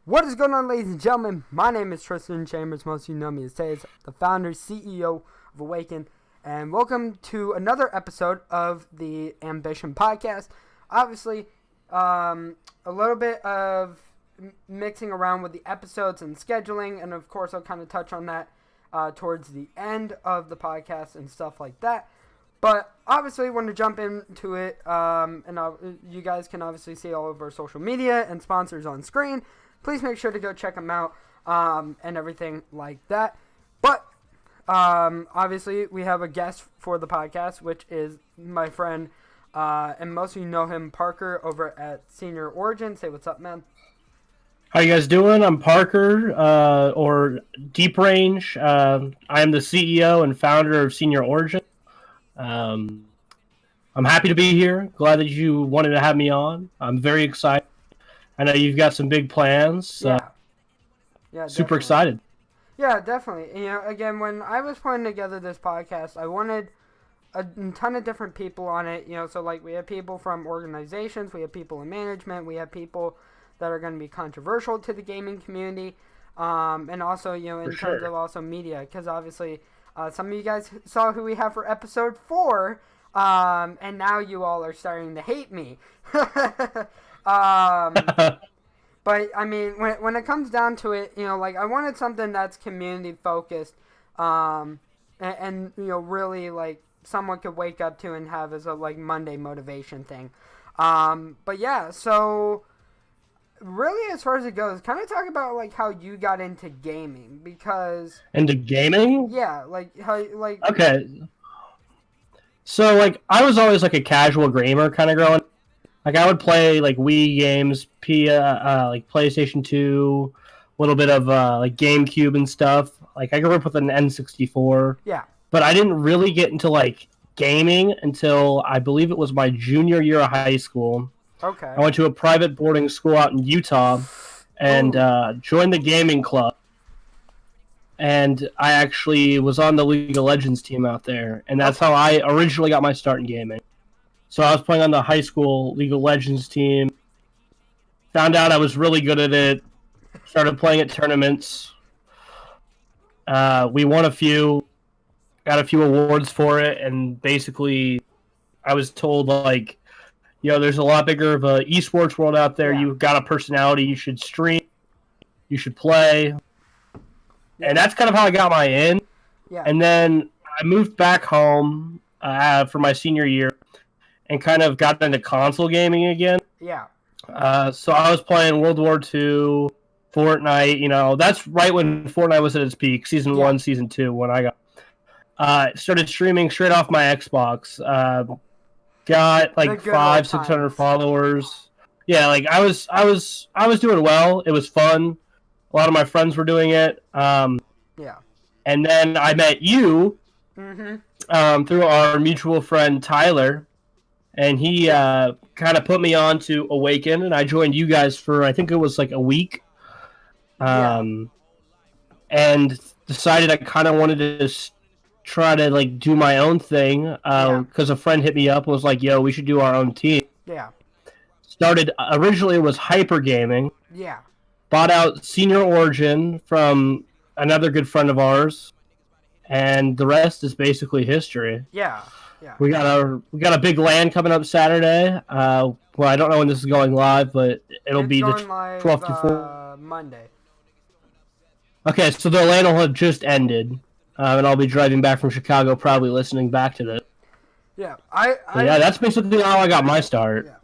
What is going on, ladies and gentlemen? My name is Tristan Chambers. Most of you know me as Taze, the founder, CEO of Awaken, and welcome to another episode of the Ambition Podcast. Obviously, a little bit of mixing around with the episodes and scheduling, and of course, I'll kind of touch on that towards the end of the podcast and stuff like that. But obviously, want to jump into it, you guys can obviously see all of our social media and sponsors on screen. Please make sure to go check them out and everything like that. But obviously, we have a guest for the podcast, which is my friend, and most of you know him, Parker, over at Senior Origin. Say what's up, man. How you guys doing? I'm Parker, or Deep Range. I am the CEO and founder of Senior Origin. I'm happy to be here. Glad that you wanted to have me on. I'm very excited. I know you've got some big plans. Yeah, super excited. Yeah, definitely. You know, again, when I was putting together this podcast, I wanted a ton of different people on it. You know, so like we have people from organizations, we have people in management, we have people that are going to be controversial to the gaming community, and also, you know, in terms of also media, because obviously some of you guys saw who we have for episode 4, and now you all are starting to hate me. But I mean, when it comes down to it, you know, like I wanted something that's community focused, and you know, really like someone could wake up to and have as a like Monday motivation thing. But yeah, so really, as far as it goes, kind of talk about like how you got into gaming, because into gaming. Yeah, like how like okay. So like I was always like a casual gamer kind of growing. Like I would play like Wii games, like PlayStation 2, a little bit of like GameCube and stuff. Like I grew up with an N64. Yeah. But I didn't really get into like gaming until I believe it was my junior year of high school. Okay. I went to a private boarding school out in Utah and joined the gaming club. And I actually was on the League of Legends team out there, and that's how I originally got my start in gaming. So I was playing on the high school League of Legends team. Found out I was really good at it. Started playing at tournaments. We won a few. Got a few awards for it. And basically, I was told, like, you know, there's a lot bigger of a esports world out there. Yeah. You've got a personality. You should stream. You should play. Yeah. And that's kind of how I got my in. Yeah. And then I moved back home for my senior year. And kind of got into console gaming again. Yeah. So I was playing World War II, Fortnite. You know, that's right when Fortnite was at its peak, Season 1, Season 2, when I got... started streaming straight off my Xbox. Got like 500-600 followers. Yeah, like I was doing well. It was fun. A lot of my friends were doing it. Yeah. And then I met you through our mutual friend Tyler. And he kind of put me on to Awaken, and I joined you guys for, I think it was like a week. And decided I kind of wanted to try to like do my own thing, because a friend hit me up and was like, yo, we should do our own team. Yeah. Started, originally it was Hyper Gaming. Yeah. Bought out Senior Origin from another good friend of ours, and the rest is basically history. Yeah. Yeah. We got a big LAN coming up Saturday. Well, I don't know when this is going live, but it'll be the 12th to 4th. Monday. Okay, so the LAN will have just ended, and I'll be driving back from Chicago, probably listening back to this. Yeah, yeah, that's basically how I got my start. Yeah.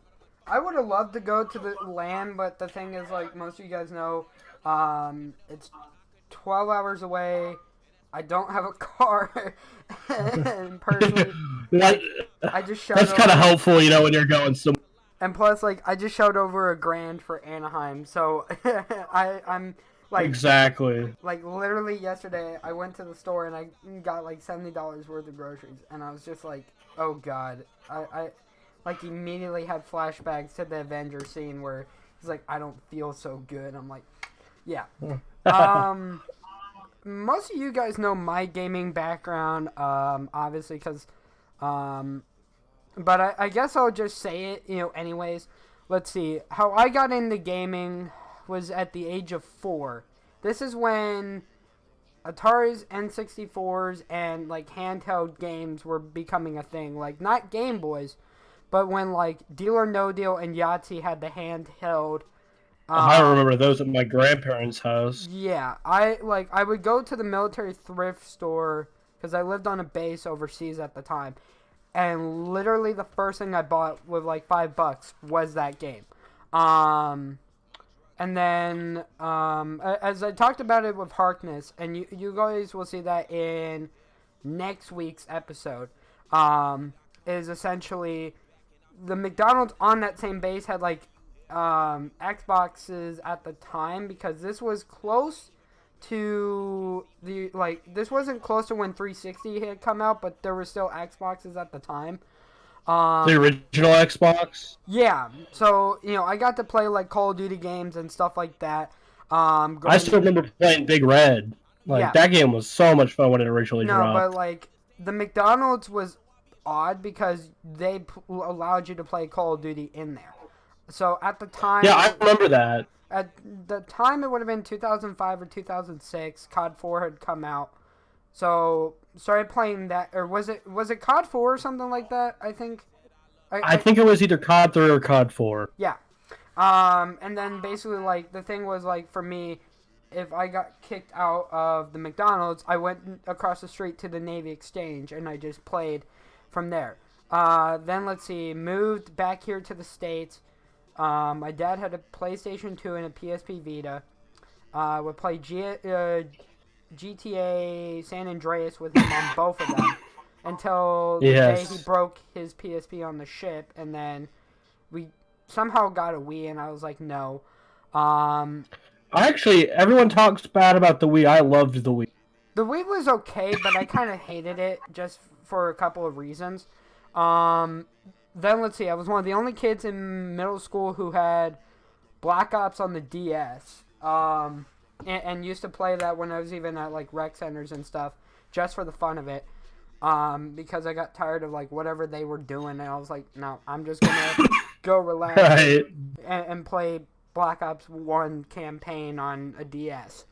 I would have loved to go to the LAN, but the thing is, like most of you guys know, it's 12 hours away. I don't have a car, and personally, I just showed. That's kind of helpful, you know, when you're going somewhere. And plus, like, I just showed over $1,000 for Anaheim, so I'm like exactly. Like literally yesterday, I went to the store and I got like $70 worth of groceries, and I was just like, oh god, I like immediately had flashbacks to the Avengers scene where he's like, I don't feel so good. I'm like, yeah. Most of you guys know my gaming background, obviously, because, but I guess I'll just say it, you know, anyways. Let's see, how I got into gaming was at the age of 4. This is when Atari's N64s and like handheld games were becoming a thing. Like not Game Boys, but when like Deal or No Deal and Yahtzee had the handheld. I remember those at my grandparents' house. Yeah, I would go to the military thrift store because I lived on a base overseas at the time, and literally the first thing I bought with like $5 was that game. And then as I talked about it with Harkness, and you guys will see that in next week's episode, is essentially the McDonald's on that same base had like Xboxes at the time, because this was close to this wasn't close to when 360 had come out, but there were still Xboxes at the time. The original Xbox? Yeah, so I got to play like Call of Duty games and stuff like that. I still remember playing Big Red. That game was so much fun when it originally dropped. No, but like the McDonald's was odd because they allowed you to play Call of Duty in there. So at the time, yeah, I remember that. At the time, it would have been 2005 or 2006. COD 4 had come out, so started playing that. Or was it COD 4 or something like that? I think. I think it was either COD 3 or COD 4. Yeah, and then basically like the thing was like for me, if I got kicked out of the McDonald's, I went across the street to the Navy Exchange and I just played from there. Then let's see, moved back here to the States. My dad had a PlayStation 2 and a PSP Vita. Would play GTA San Andreas with him on both of them until the day he broke his PSP on the ship, and then we somehow got a Wii, and I was like, no. Actually, everyone talks bad about the Wii. I loved the Wii. The Wii was okay, but I kind of hated it just for a couple of reasons. Then let's see, I was one of the only kids in middle school who had Black Ops on the DS, and used to play that when I was even at like rec centers and stuff, just for the fun of it, because I got tired of like whatever they were doing, and I was like, no, I'm just gonna go relax and play Black Ops 1 campaign on a DS.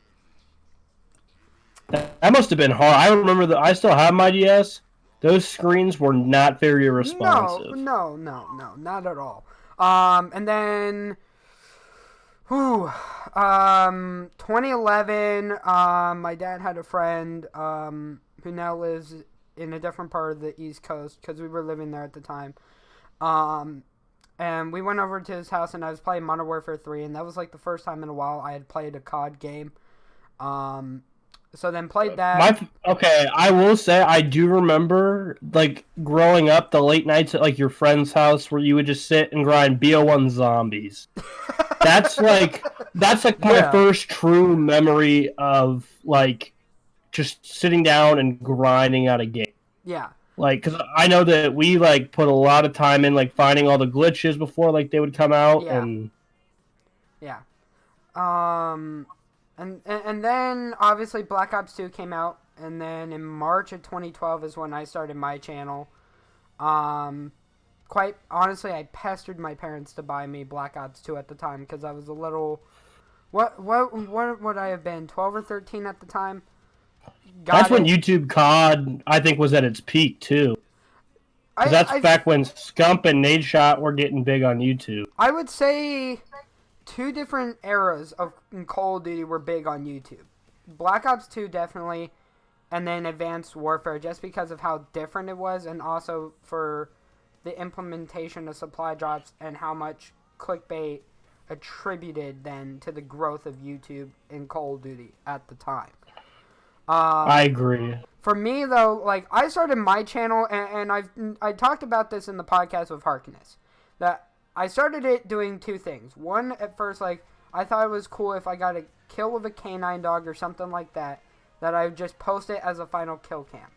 That must have been hard. I remember I still have my DS. Those screens were not very responsive. No, not at all. And then, 2011, my dad had a friend who now lives in a different part of the East Coast because we were living there at the time. And we went over to his house, and I was playing Modern Warfare 3, and that was like the first time in a while I had played a COD game. So then played that. I will say I do remember like growing up the late nights at like your friend's house where you would just sit and grind BO1 zombies. That's like my first true memory of like just sitting down and grinding out a game. Yeah. Like, cause I know that we like put a lot of time in like finding all the glitches before like they would come out and. Yeah. And then, obviously, Black Ops 2 came out, and then in March of 2012 is when I started my channel. Quite honestly, I pestered my parents to buy me Black Ops 2 at the time, because I was a little... What would I have been, 12 or 13 at the time? That's when YouTube COD, I think, was at its peak, too. That's back when Scump and Nadeshot were getting big on YouTube. I would say... two different eras of Call of Duty were big on YouTube. Black Ops 2 definitely, and then Advanced Warfare, just because of how different it was, and also for the implementation of supply drops and how much clickbait attributed then to the growth of YouTube in Call of Duty at the time. I agree. For me, though, like, I started my channel, and I talked about this in the podcast with Harkness, that I started it doing two things. One, at first, like, I thought it was cool if I got a kill with a canine dog or something like that I would just post it as a final kill cam.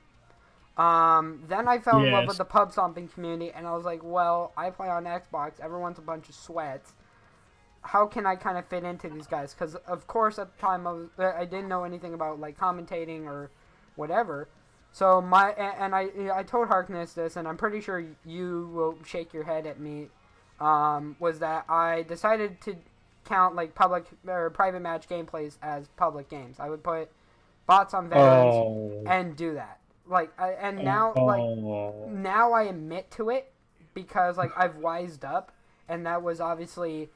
Then I fell in love with the pub stomping community, and I was like, well, I play on Xbox, everyone's a bunch of sweats. How can I kind of fit into these guys? Because, of course, at the time, I didn't know anything about, like, commentating or whatever. So, I told Harkness this, and I'm pretty sure you will shake your head at me, was that I decided to count like public or private match gameplays as public games. I would put bots on veterans and do that. Like, now I admit to it because like I've wised up, and that was obviously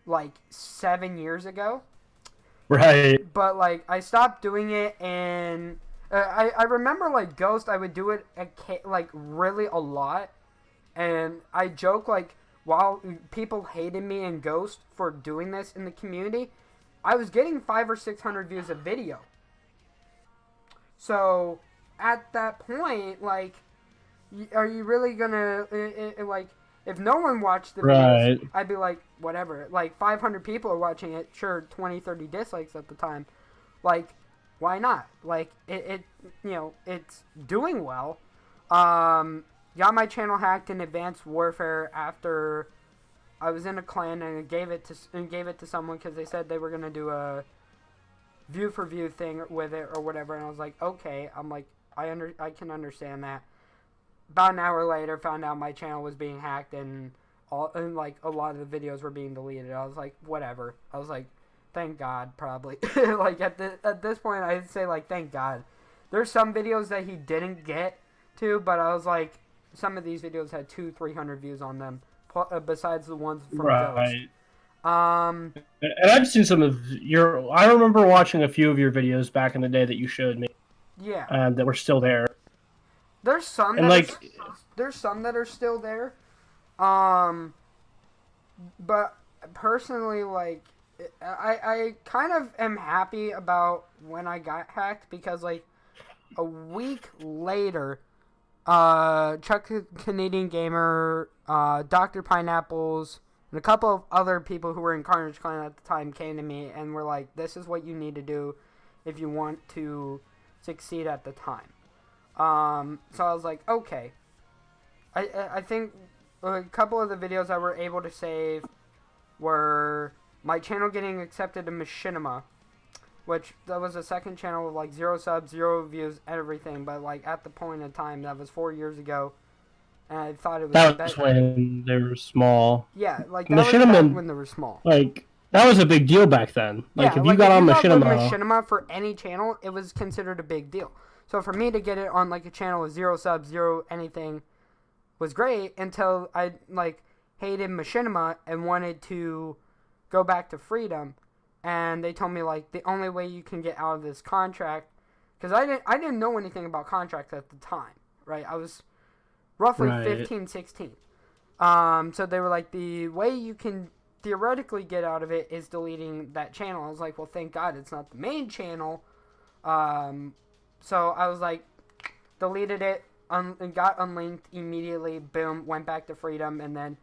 like 7 years ago. Right. But like I stopped doing it, and I remember like Ghost, I would do it like really a lot, and I joke like while people hated me in Ghost for doing this in the community, I was getting 500 or 600 views a video. So at that point, like, are you really gonna like? If no one watched the videos, Right. I'd be like, whatever. Like, 500 people are watching it. Sure, 20, 30 dislikes at the time. Like, why not? Like, it it's doing well. Got my channel hacked in Advanced Warfare after I was in a clan, and I gave it to someone because they said they were gonna do a view for view thing with it or whatever, and I was like, okay. I'm like, I can understand that. About an hour later, found out my channel was being hacked, and like a lot of the videos were being deleted. I was like, whatever. I was like, thank God, probably. Like at this point, I'd say like, thank God. There's some videos that he didn't get to, but I was like, some of these videos had 200-300 views on them, besides the ones from Ghost. And I've seen some of your. I remember watching a few of your videos back in the day that you showed me. Yeah. That were still there. There's some and that there's some that are still there. But personally, like, I kind of am happy about when I got hacked, because like a week later, Chuck Canadian Gamer, Dr. Pineapples, and a couple of other people who were in Carnage Clan at the time came to me and were like, this is what you need to do if you want to succeed at the time. So I was like, okay. I think a couple of the videos I were able to save were my channel getting accepted to Machinima, which that was a second channel with like 0 subs, 0 views, everything. But like at the point in time, that was 4 years ago, and I thought it was that was when they were small. Yeah, like that Machinima, was back when they were small. Like that was a big deal back then. Like yeah, if you got on Machinima, Machinima for any channel, it was considered a big deal. So for me to get it on like a channel with 0 subs, 0 anything, was great until I like hated Machinima and wanted to go back to Freedom, and they told me like the only way you can get out of this contract, because I didn't know anything about contracts at the time, right? I was roughly 15, 16. So they were like, the way you can theoretically get out of it is deleting that channel. I was like, well, thank God it's not the main channel. So I was like, deleted it, and got unlinked immediately. Boom, went back to Freedom, and then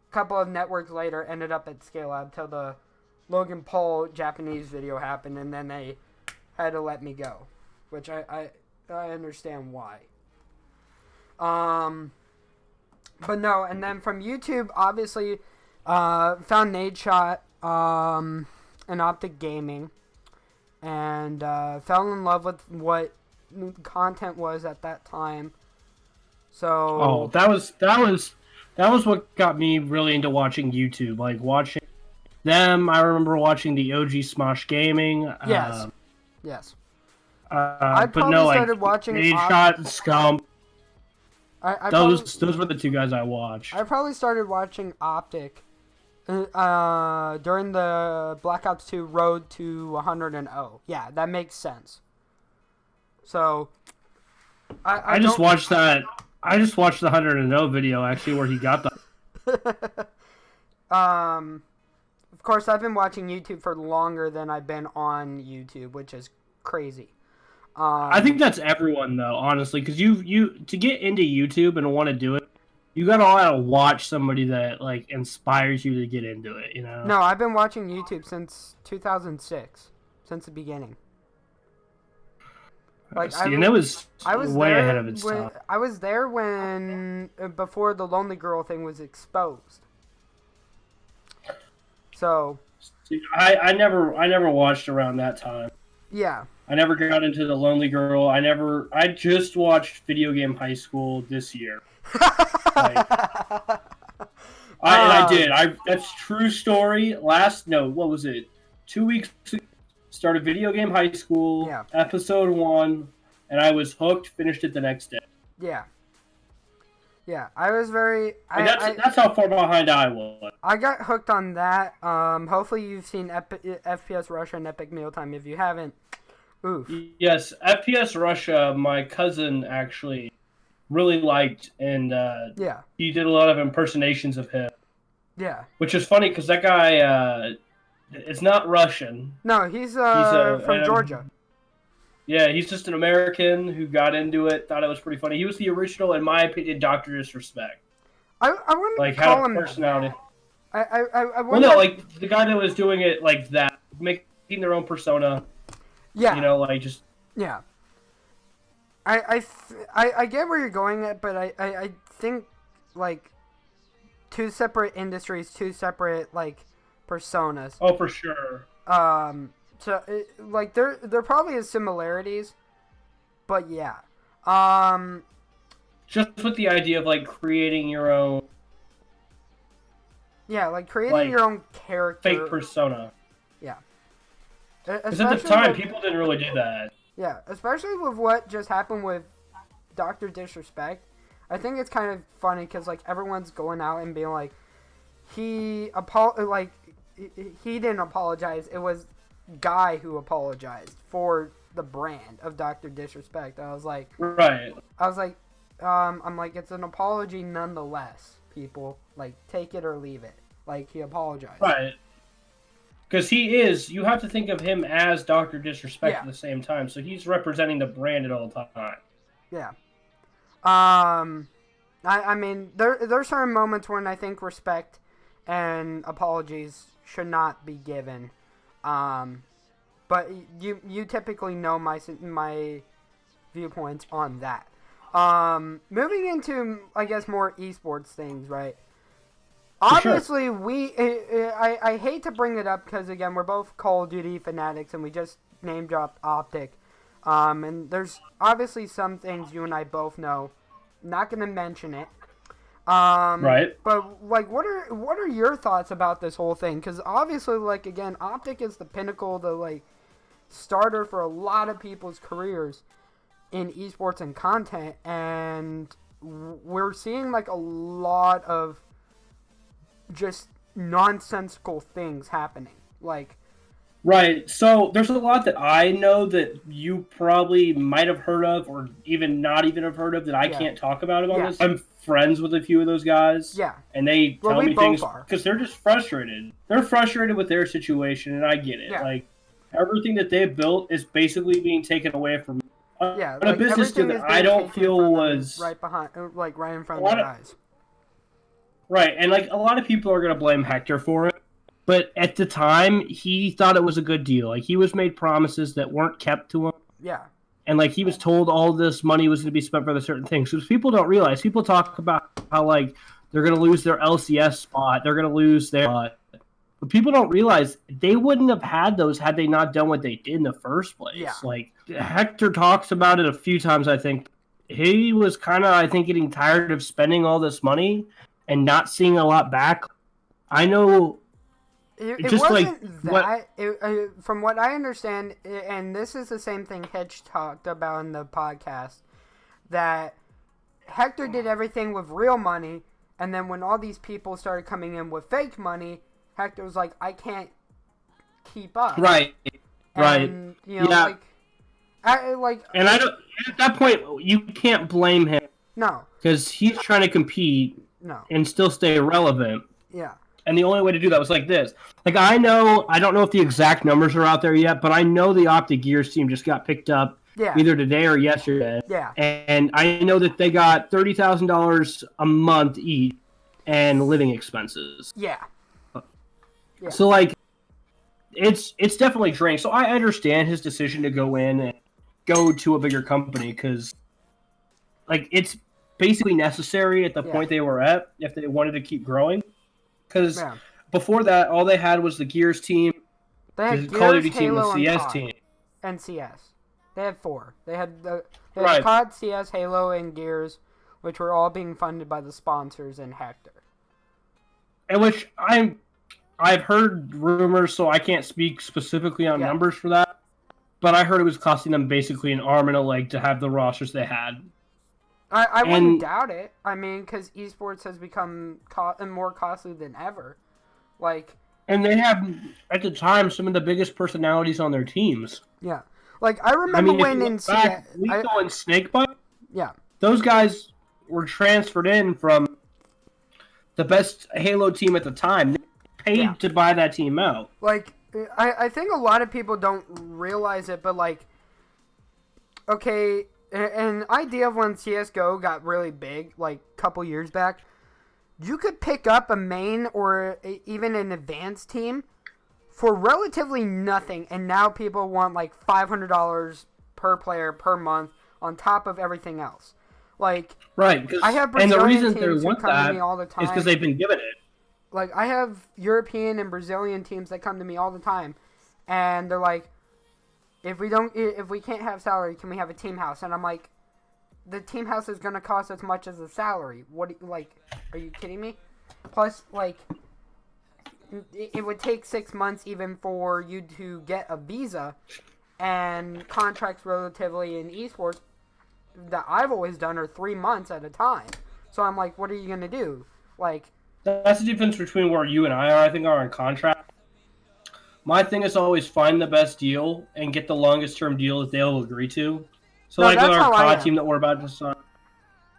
a couple of networks later ended up at Scale Lab till the Logan Paul Japanese video happened, and then they had to let me go, which I understand why. But no, and then from YouTube, obviously, found Nadeshot, and OpTic Gaming, and fell in love with what content was at that time. So that was what got me really into watching YouTube. Like watching them, I remember watching the OG Smosh Gaming. Yes. I probably started watching Nadeshot and Scump. Those were the two guys I watched. I probably started watching OpTic during the Black Ops 2 Road to 100-0. Yeah, that makes sense. So I just watched that. I just watched the 100-0 video actually where he got the. Of course, I've been watching YouTube for longer than I've been on YouTube, which is crazy. I think that's everyone though, honestly, because you to get into YouTube and want to do it, you gotta watch somebody that like inspires you to get into it. You know? No, I've been watching YouTube since 2006, since the beginning. Like, and it was way ahead of its time. I was there when before the Lonely Girl thing was exposed. So, I never watched around that time. Yeah. I never got into the Lonely Girl. I just watched Video Game High School this year. I did. That's true story. What was it? 2 weeks ago, started video game high school, Yeah. episode 1, and I was hooked, finished it the next day. Yeah. Yeah, I was very... That's how far behind I was. I got hooked on that. Hopefully you've seen FPS Russia and Epic Mealtime. If you haven't, oof. Yes, FPS Russia, my cousin actually really liked, and he did a lot of impersonations of him. Yeah. Which is funny, because that guy is not Russian. No, he's from Georgia. Yeah, he's just an American who got into it, thought it was pretty funny. He was the original, in my opinion, Dr. Disrespect. I wouldn't like, call had a him personality. I well, no, like, the guy that was doing it like that, making their own persona. Yeah. You know, like, just... Yeah. I get where you're going at, but I think, like, two separate industries, two separate, like, personas. Oh, for sure. So, like, there probably is similarities, but yeah. Just with the idea of, like, creating your own... Yeah, like, creating your own character. Fake persona. Yeah. Because at the time, people didn't really do that. Yeah, especially with what just happened with Dr. Disrespect. I think it's kind of funny because, like, everyone's going out and being like, he didn't apologize. It was Guy who apologized for the brand of Dr. Disrespect. I was like, right. I'm like, it's an apology nonetheless, people. Like, take it or leave it. Like, he apologized. Right. Because you have to think of him as Dr. Disrespect at the same time. So he's representing the brand at all time. Yeah. I mean, there's certain moments when I think respect and apologies should not be given. But you typically know my viewpoints on that. Moving into, I guess, more esports things, right? Obviously, sure. I hate to bring it up because, again, we're both Call of Duty fanatics and we just name dropped OpTic. And there's obviously some things you and I both know. Not going to mention it. Right. But, like, what are your thoughts about this whole thing? Because, obviously, like, again, OpTic is the pinnacle, the, like, starter for a lot of people's careers in esports and content. And we're seeing, like, a lot of just nonsensical things happening. Like... Right. So, there's a lot that I know that you probably might have heard of or even not even have heard of that I can't talk about this. I'm friends with a few of those guys. Yeah. And they tell me things because they're just frustrated. They're frustrated with their situation, and I get it. Yeah. Like, everything that they built is basically being taken away from a business that I don't feel was... Right behind, like, right in front of their eyes. Right. And, like, a lot of people are going to blame Hector for it. But at the time, he thought it was a good deal. Like, he was made promises that weren't kept to him. Yeah. And, like, he was told all this money was going to be spent for the certain things. Because people don't realize. People talk about how, like, they're going to lose their LCS spot. They're going to lose their spot. But people don't realize they wouldn't have had those had they not done what they did in the first place. Yeah. Like, Hector talks about it a few times, I think. He was kind of, I think, getting tired of spending all this money and not seeing a lot back. I know... It just wasn't like that. From what I understand, and this is the same thing Hitch talked about in the podcast, that Hector did everything with real money, and then when all these people started coming in with fake money, Hector was like, I can't keep up. Right. And, you know, and I don't. At that point, you can't blame him. No. Because he's trying to compete. No. And still stay relevant. Yeah. And the only way to do that was like this. Like, I don't know if the exact numbers are out there yet, but I know the OpTic Gears team just got picked up either today or yesterday. Yeah. And I know that they got $30,000 a month each and living expenses. Yeah. So, like, it's definitely draining. So I understand his decision to go in and go to a bigger company because, like, it's basically necessary at the point they were at if they wanted to keep growing. Because before that, all they had was the Gears team, the Call of Duty team, Halo, the CS team. And CS. They had 4. They had right. COD, CS, Halo, and Gears, which were all being funded by the sponsors and Hector. and which I've heard rumors, so I can't speak specifically on numbers for that. But I heard it was costing them basically an arm and a leg to have the rosters they had. I wouldn't doubt it. I mean, because esports has become more costly than ever. Like, and they have at the time some of the biggest personalities on their teams. Yeah, like I remember when in Lethal and Snakebite. Yeah, those guys were transferred in from the best Halo team at the time. They paid to buy that team out. Like, I think a lot of people don't realize it, but like, okay, an idea of when CSGO got really big, like a couple years back, you could pick up a main or even an advanced team for relatively nothing, and now people want like $500 per player per month on top of everything else. Like, right, I have Brazilian teams who come to me all the time. Is because they've been given it. Like, I have European and Brazilian teams that come to me all the time, and they're like, if we can't have salary, can we have a team house? And I'm like, the team house is gonna cost as much as the salary. Are you kidding me? Plus, like, it would take 6 months even for you to get a visa, and contracts relatively in esports that I've always done are 3 months at a time. So I'm like, what are you gonna do? Like, that's the difference between where you and I think are on contract. My thing is always find the best deal and get the longest term deal that they'll agree to. So like with our COD team that we're about to sign.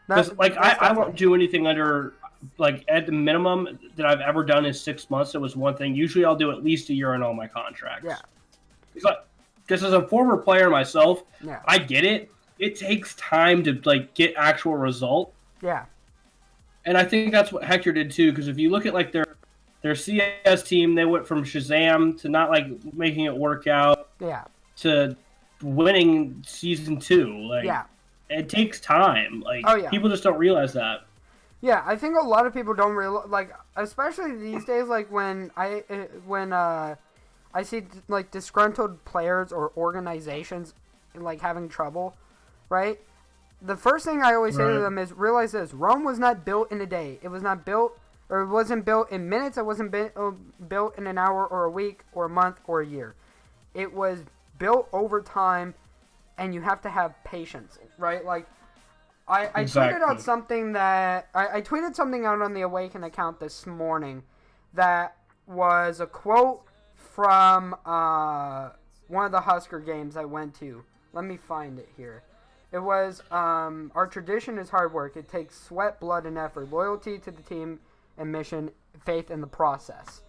Because I won't do anything under, like, at the minimum that I've ever done is 6 months. It was one thing. Usually I'll do at least a year on all my contracts. Yeah. Because as a former player myself, I get it. It takes time to like get actual result. Yeah. And I think that's what Hector did too. Because if you look at like their CS team, they went from Shazam to not like making it work out. Yeah. To winning season 2. Like, it takes time. Like, people just don't realize that. Yeah, I think a lot of people don't realize, like, especially these days, like when I see like disgruntled players or organizations like having trouble, right? The first thing I always say to them is realize this: Rome was not built in a day. It was not built, or it wasn't built in minutes. It wasn't built in an hour or a week or a month or a year. It was built over time, and you have to have patience, right? Like, I tweeted out something that I tweeted something out on the Awaken account this morning that was a quote from one of the Husker games I went to. Let me find it here. It was, our tradition is hard work. It takes sweat, blood, and effort, loyalty to the team and mission, faith in the process.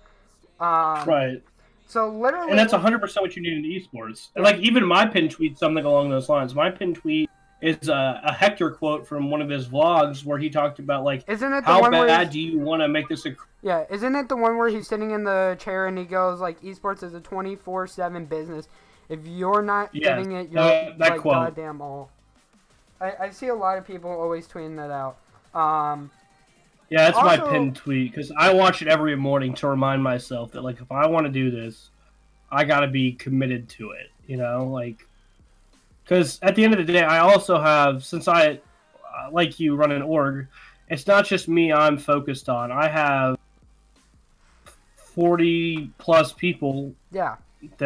Right. So literally, and that's 100% what you need in esports. And like even my pin tweet, something along those lines. My pin tweet is a Hector quote from one of his vlogs where he talked about like, isn't it the how one bad do you want to make this a... Yeah, isn't it the one where he's sitting in the chair and he goes like, esports is a 24/7 business. If you're not giving it your like quote. Goddamn all. I see a lot of people always tweeting that out. Yeah, that's also my pinned tweet, because I watch it every morning to remind myself that, like, if I want to do this, I got to be committed to it, you know? Like, because at the end of the day, I also have, since I, like you, run an org, it's not just me I'm focused on. I have 40-plus people that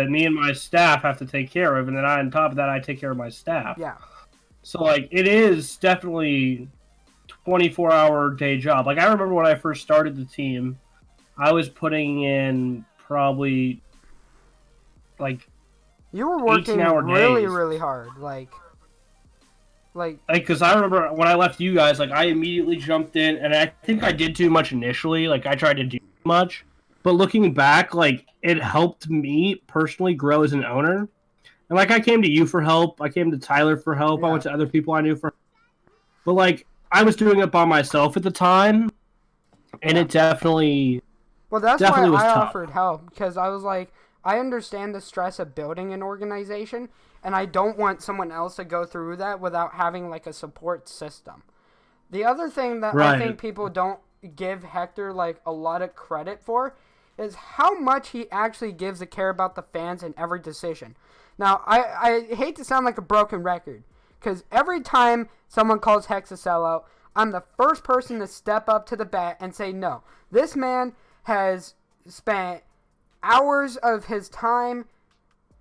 me and my staff have to take care of, and then on top of that, I take care of my staff. Yeah. So, like, it is definitely 24-hour day job. Like, I remember when I first started the team, I was putting in probably like you were working really hard, like because I remember when I left you guys, like I immediately jumped in, and I think I did too much initially. Like I tried to do much, but looking back, like it helped me personally grow as an owner. And like I came to you for help, I came to Tyler for help, I went to other people I knew for, but like I was doing it by myself at the time, and it definitely that's why I offered help, because I was like, I understand the stress of building an organization, and I don't want someone else to go through that without having like a support system. The other thing that I think people don't give Hector like a lot of credit for is how much he actually gives a care about the fans in every decision. Now, I hate to sound like a broken record, because every time someone calls Hex a sellout, I'm the first person to step up to the bat and say no. This man has spent hours of his time,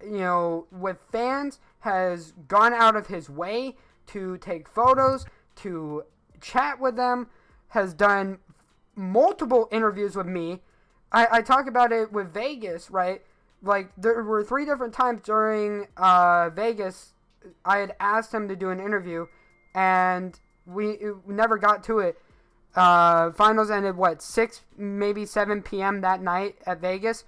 with fans, has gone out of his way to take photos, to chat with them, has done multiple interviews with me. I talk about it with Vegas, right? Like, there were 3 different times during Vegas I had asked him to do an interview, and we never got to it. Finals ended, 6, maybe 7 p.m. that night at Vegas.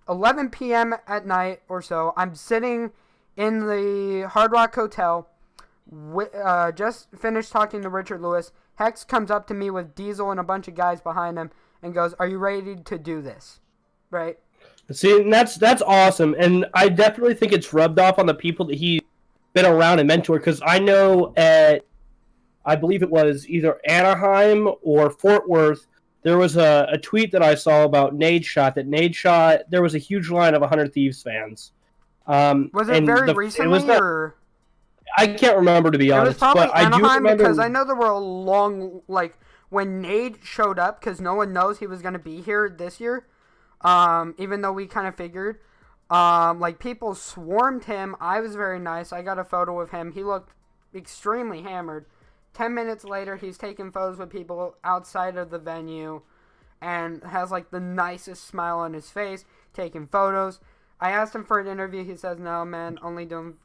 11 p.m. at night or so, I'm sitting in the Hard Rock Hotel, just finished talking to Richard Lewis. Hex comes up to me with Diesel and a bunch of guys behind him and goes, "Are you ready to do this?" Right? See, and that's awesome, and I definitely think it's rubbed off on the people that he's been around and mentored, because I know I believe it was either Anaheim or Fort Worth, there was a tweet that I saw about Nadeshot, there was a huge line of 100 Thieves fans. Was it very recently, or? I can't remember, to be honest. It was probably but Anaheim, I do remember, because I know there were a long, when Nade showed up, because no one knows he was going to be here this year, even though we kind of figured. People swarmed him. I was very nice. I got a photo with him. He looked extremely hammered. 10 minutes later, he's taking photos with people outside of the venue and has, the nicest smile on his face, taking photos. I asked him for an interview. He says, "No, man, only doing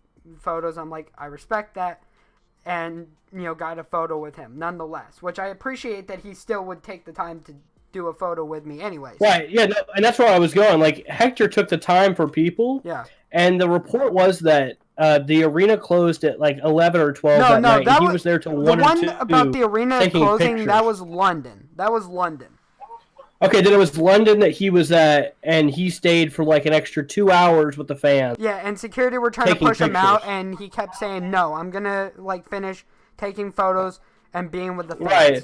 photos." I'm like, I respect that. And, got a photo with him nonetheless, which I appreciate that he still would take the time to do a photo with me anyways. Right, yeah, no, and that's where I was going. Hector took the time for people. Yeah. And the report was that the arena closed at 11 or 12 that night. And he was there till 1 or 2. The one about the arena closing, pictures. that was London. Okay, then it was London that he was at, and he stayed for an extra 2 hours with the fans. Yeah, and security were trying to push him out, and he kept saying, "No, I'm gonna finish taking photos and being with the fans." Right.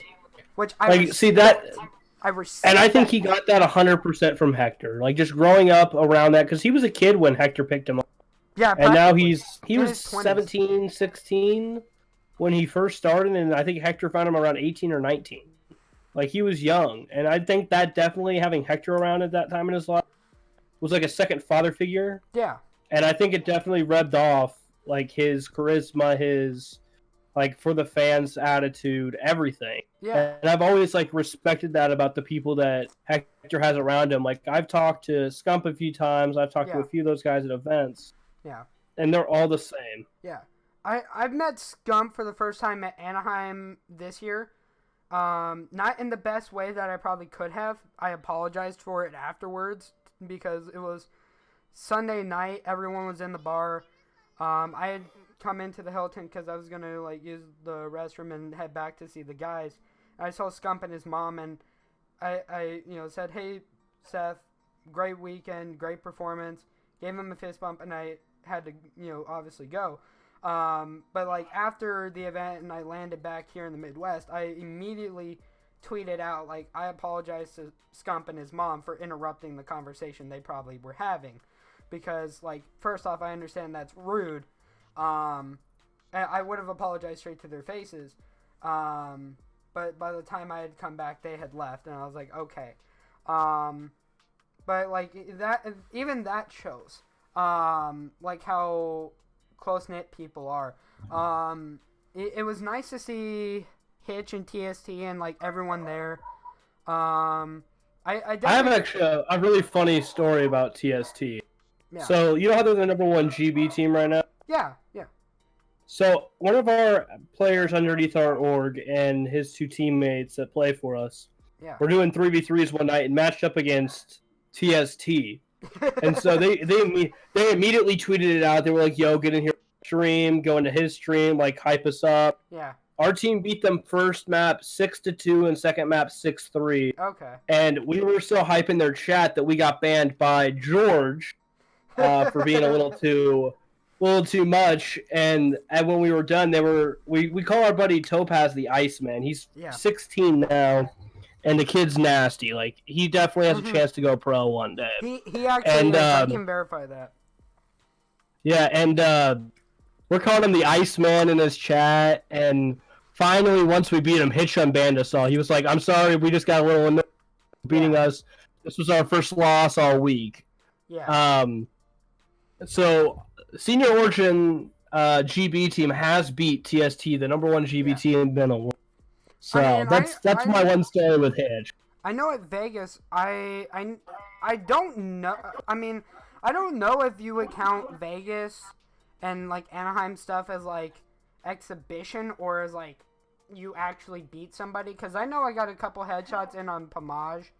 Which I see that. I respect. And I think he got that 100% from Hector. Just growing up around that, because he was a kid when Hector picked him up. Yeah, and now he was 20s. 17, 16 when he first started, and I think Hector found him around 18 or 19. He was young, and I think that definitely having Hector around at that time in his life was a second father figure. Yeah. And I think it definitely rubbed off, his charisma, his, for the fans' attitude, everything. Yeah. And I've always, respected that about the people that Hector has around him. I've talked to Scump a few times. I've talked to a few of those guys at events. Yeah. And they're all the same. Yeah. I've met Scump for the first time at Anaheim this year. Not in the best way that I probably could have. I apologized for it afterwards because it was Sunday night. Everyone was in the bar. I had come into the Hilton because I was going to use the restroom and head back to see the guys. I saw Scump and his mom, and I said, "Hey, Seth, great weekend, great performance." Gave him a fist bump, and I had to, obviously go. But after the event and I landed back here in the Midwest, I immediately tweeted out, I apologize to Scump and his mom for interrupting the conversation they probably were having. Because, first off, I understand that's rude. I would have apologized straight to their faces. But by the time I had come back, they had left, and I was like, okay. But, even that shows, how close-knit people are. It was nice to see Hitch and TST and everyone there. I have actually a really funny story about TST. Yeah. So you know how they're the #1 GB team right now? Yeah. So one of our players underneath our org and his 2 teammates that play for us, were doing 3v3s one night and matched up against TST. And so they immediately tweeted it out. They were like, "Yo, get in here, stream, go into his stream, hype us up." Yeah. Our team beat them first map 6-2 and second map 6-3. Okay. And we were still hyping their chat that we got banned by George for being a little too much. And when we were done, we call our buddy Topaz the Iceman. He's 16 now. And the kid's nasty. He definitely has a chance to go pro one day. He actually is. I can verify that. Yeah, and we're calling him the Iceman in his chat. And finally, once we beat him, Hitch unbanned us all. He was like, "I'm sorry, we just got a little annoyed beating us. This was our first loss all week." Yeah. So Senior Origin GB team has beat TST, the number 1 GB team in Benel. So that's my one story with Hitch. I know at Vegas, I don't know. I mean, I don't know if you would count Vegas and like Anaheim stuff as like exhibition or as like you actually beat somebody. Because I know I got a couple headshots in on Pomage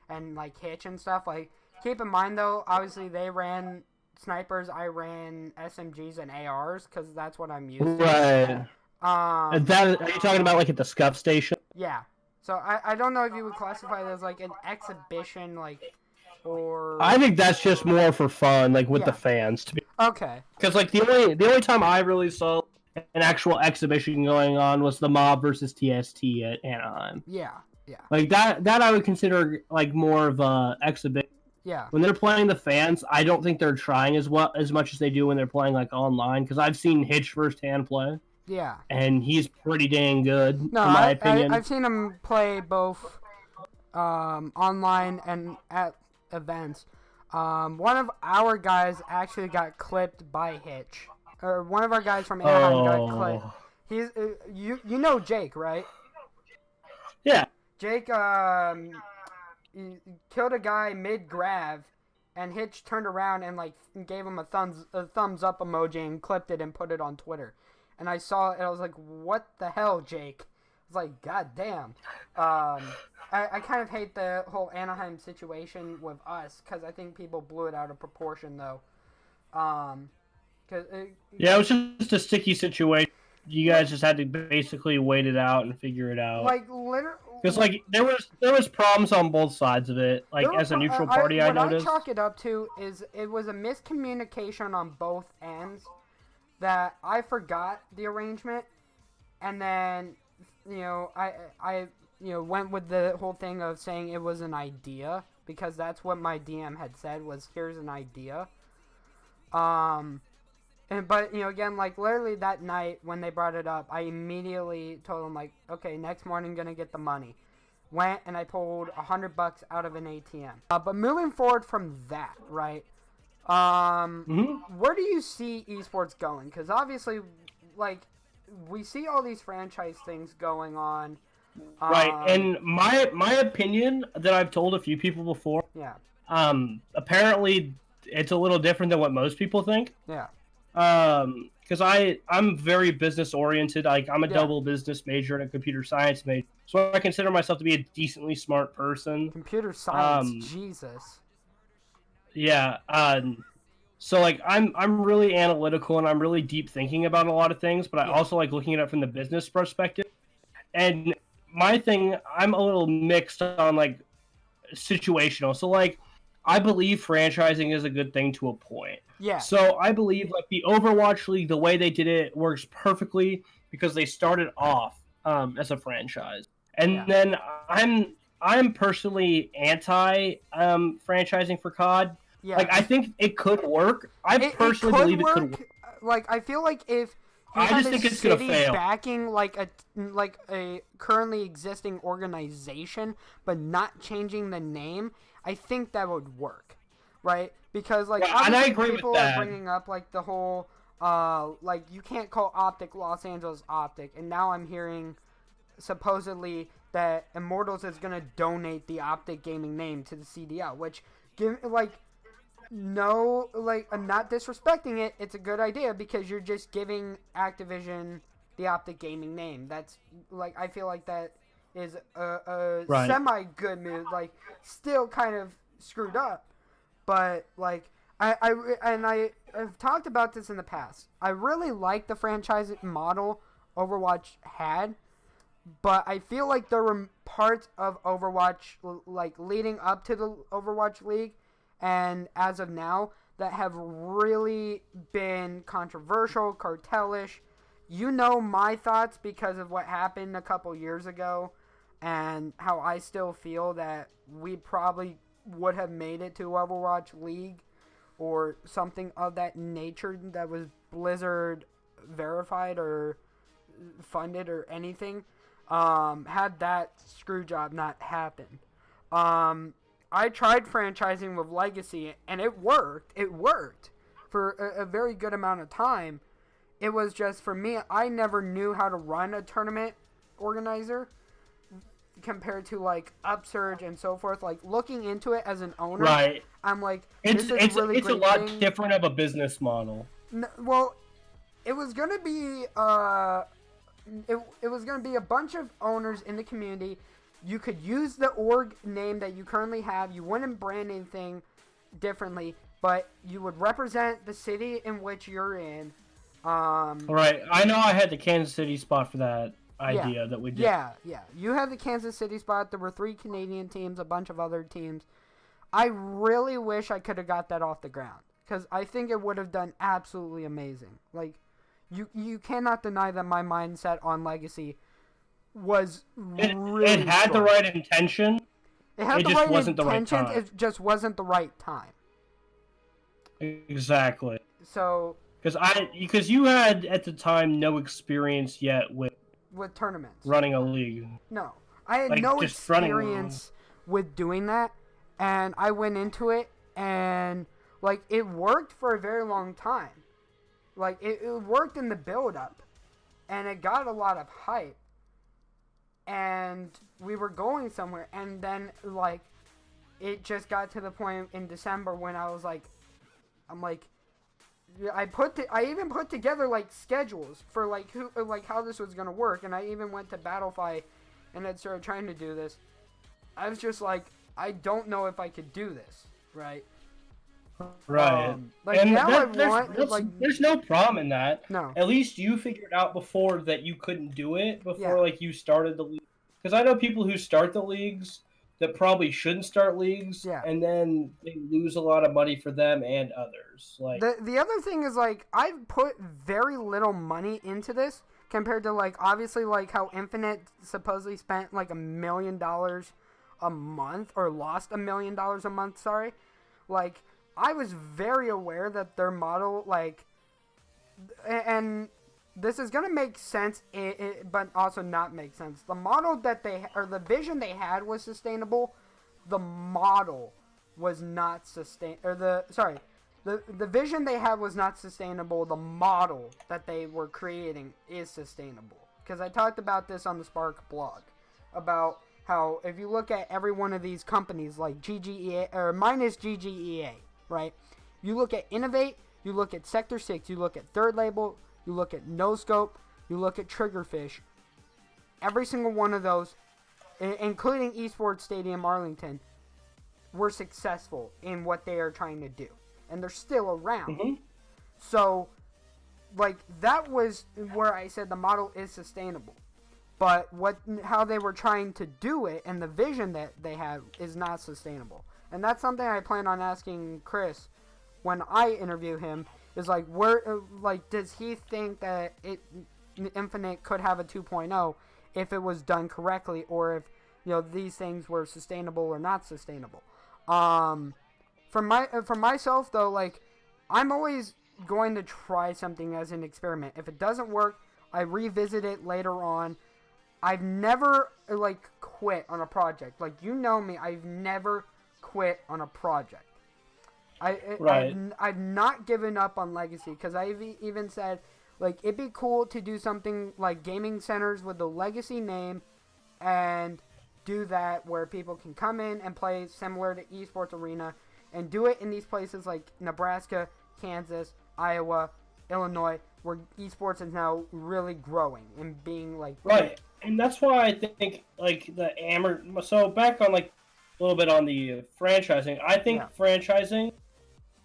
and like Hitch and stuff. Like, keep in mind though, obviously they ran snipers, I ran SMGs and ARs because that's what I'm used to. Right. Are you talking about like at the scuff station? Yeah. So I don't know if you would classify it as like an exhibition, like, or. I think that's just more for fun, like with the fans. To be okay. Because like the only time I really saw an actual exhibition going on was the Mob versus TST at Anaheim. Yeah. Yeah. Like that I would consider like more of a exhibition. Yeah. When they're playing the fans, I don't think they're trying as much as they do when they're playing like online. Because I've seen Hitch firsthand play. Yeah. And he's pretty dang good, in my opinion. I've seen him play both online and at events. One of our guys actually got clipped by Hitch. Or one of our guys from Anaheim got clipped. He's you know Jake, right? Yeah. Jake he killed a guy mid-grav, and Hitch turned around and like gave him a thumbs up emoji and clipped it and put it on Twitter. And I saw it, and I was like, what the hell, Jake? I was like, god damn. I kind of hate the whole Anaheim situation with us, because I think people blew it out of proportion, though. It was just a sticky situation. You guys just had to basically wait it out and figure it out. Like, literally. Because, like, there was problems on both sides of it. Like, as a neutral party, I noticed. What I chalk it up to is it was a miscommunication on both ends. That I forgot the arrangement, and then, I went with the whole thing of saying it was an idea, because that's what my DM had said was, here's an idea. But again, like, literally that night when they brought it up, I immediately told them, like, okay, next morning gonna get the money. Went and I pulled $100 out of an ATM. But moving forward from that, right? Where do you see esports going? Because obviously, like, we see all these franchise things going on. Right, and my opinion that I've told a few people before. Yeah. Apparently, it's a little different than what most people think. Yeah. Because I'm very business oriented. Like, I'm a double business major and a computer science major, so I consider myself to be a decently smart person. Computer science, Jesus. Yeah, so like I'm really analytical and I'm really deep thinking about a lot of things, but I also like looking at it from the business perspective. And my thing, I'm a little mixed on like situational. So like I believe franchising is a good thing to a point. Yeah. So I believe like the Overwatch League, the way they did it works perfectly because they started off as a franchise. And then I'm personally anti franchising for COD. Yeah. Like, I think it could work. I personally believe it could work. Like, I feel like if I just think it's gonna fail. Backing like a currently existing organization, but not changing the name, I think that would work, right? Because like and I agree people with that. are bringing up like the whole like you can't call OpTic Los Angeles OpTic, and now I'm hearing supposedly that Immortals is gonna donate the OpTic gaming name to the CDL, which no, like, I'm not disrespecting it. It's a good idea because you're just giving Activision the OpTic gaming name. That's, like, I feel like that is a semi-good move. Like, still kind of screwed up. But, like, I've talked about this in the past. I really like the franchise model Overwatch had. But I feel like there were parts of Overwatch, like, leading up to the Overwatch League, and as of now, that have really been controversial, cartelish. You know my thoughts because of what happened a couple years ago and how I still feel that we probably would have made it to Overwatch League or something of that nature that was Blizzard verified or funded or anything, had that screw job not happen. I tried franchising with Legacy, and it worked. It worked for a very good amount of time. It was just, for me, I never knew how to run a tournament organizer compared to, like, Upsurge and so forth. Like, looking into it as an owner, right. I'm like, it's really it's a lot different of a business model. Well, it was going to be, it was going to be a bunch of owners in the community. You could use the org name that you currently have. You wouldn't brand anything differently, but you would represent the city in which you're in. Right. I know I had the Kansas City spot for that idea that we did. Yeah. You had the Kansas City spot. There were 3 Canadian teams, a bunch of other teams. I really wish I could have got that off the ground, because I think it would have done absolutely amazing. Like, you cannot deny that my mindset on Legacy was really It had strong. the right intention. It just wasn't the right time. It just wasn't the right time. Exactly. So, because you had at the time no experience yet with tournaments, running a league. No, I had no experience with doing that, and I went into it, and like, it worked for a very long time. Like, it worked in the build-up, and it got a lot of hype, and we were going somewhere, and then, like, it just got to the point in December when I was like, I even put together, like, schedules for, like, how this was gonna work, and I even went to Battlefy and had started trying to do this. I was just like, I don't know if I could do this, right? Right. There's no problem in that. No. At least you figured out before that you couldn't do it before, like, you started the league. Because I know people who start the leagues that probably shouldn't start leagues, and then they lose a lot of money for them and others. Like, the other thing is, like, I've put very little money into this compared to, like, obviously, like, how Infinite supposedly spent, like, $1 million a month, or lost $1 million a month, sorry. Like, I was very aware that their model, like, and this is going to make sense, but also not make sense. The model that the vision they had was sustainable. The model was not the vision they had was not sustainable. The model that they were creating is sustainable. Because I talked about this on the Spark blog, about how if you look at every one of these companies, like GGEA, or minus GGEA, right? You look at Innovate, you look at Sector 6, you look at Third Label, you look at No Scope, you look at Triggerfish. Every single one of those, including Esports Stadium Arlington, were successful in what they are trying to do. And they're still around. Mm-hmm. So, like, that was where I said the model is sustainable. But how they were trying to do it and the vision that they had is not sustainable. And that's something I plan on asking Chris when I interview him. Is like, does he think that Infinite could have a 2.0 if it was done correctly, or if, these things were sustainable or not sustainable? For myself though, like, I'm always going to try something as an experiment. If it doesn't work, I revisit it later on. I've never, like, quit on a project. Like, you know me, I've never quit on a project. I've not given up on Legacy, because I've even said, like, it'd be cool to do something like gaming centers with the Legacy name, and do that where people can come in and play similar to Esports Arena, and do it in these places like Nebraska, Kansas, Iowa, Illinois, where esports is now really growing and being, like... Right, and that's why I think, like, so back on, like, a little bit on the franchising, I think franchising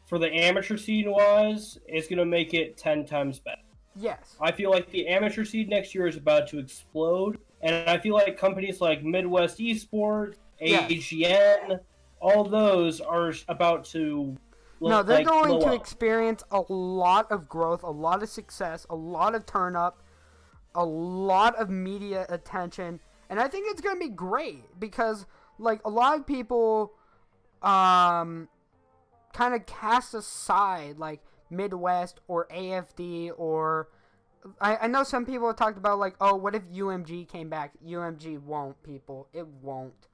for the amateur scene wise is going to make it 10 times better. Yes. I feel like the amateur scene next year is about to explode, and I feel like companies like Midwest Esports, AGN, all those are about to... No, they're going to experience a lot of growth, a lot of success, a lot of turn up, a lot of media attention, and I think it's going to be great, because, like, a lot of people kind of cast aside, like, Midwest or AFD or I know some people have talked about, like, oh, what if UMG came back? UMG won't, people. It won't.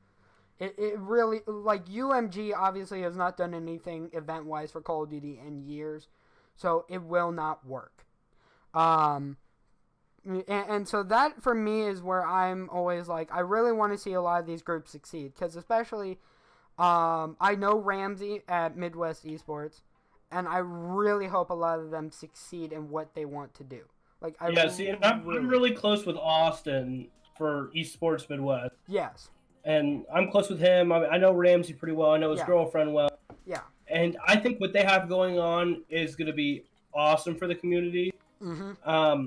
It really, like, UMG obviously has not done anything event-wise for Call of Duty in years, so it will not work. And so that, for me, is where I'm always like, I really want to see a lot of these groups succeed, because especially, I know Ramsey at Midwest Esports, and I really hope a lot of them succeed in what they want to do. Like, I'm really close with Austin for Esports Midwest. Yes. And I'm close with him. I know Ramsey pretty well. I know his girlfriend well. Yeah. And I think what they have going on is going to be awesome for the community. Mm-hmm.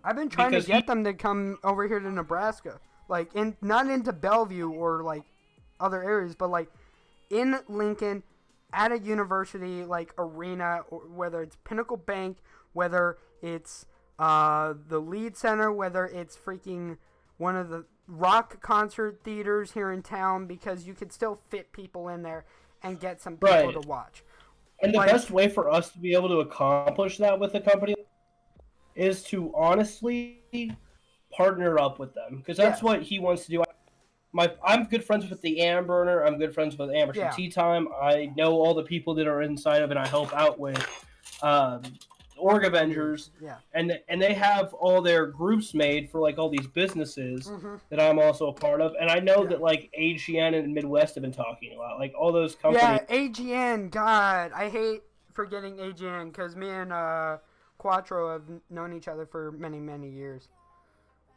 I've been trying to get them to come over here to Nebraska. Like, not into Bellevue or, like, other areas, but, like, in Lincoln, at a university, like, arena, or whether it's Pinnacle Bank, whether it's the Lead Center, whether it's freaking one of the rock concert theaters here in town, because you could still fit people in there and get some people to watch. And the best way for us to be able to accomplish that with a company is to honestly partner up with them, because that's what he wants to do. I'm good friends with the Amburner. I'm good friends with Amberson Tea Time. I know all the people that are inside of it. I help out with Org Avengers. Yeah. And they have all their groups made for, like, all these businesses that I'm also a part of. And I know that, like, AGN and Midwest have been talking a lot. Like, all those companies. Yeah, AGN. God, I hate forgetting AGN, because me and Quattro have known each other for many, many years.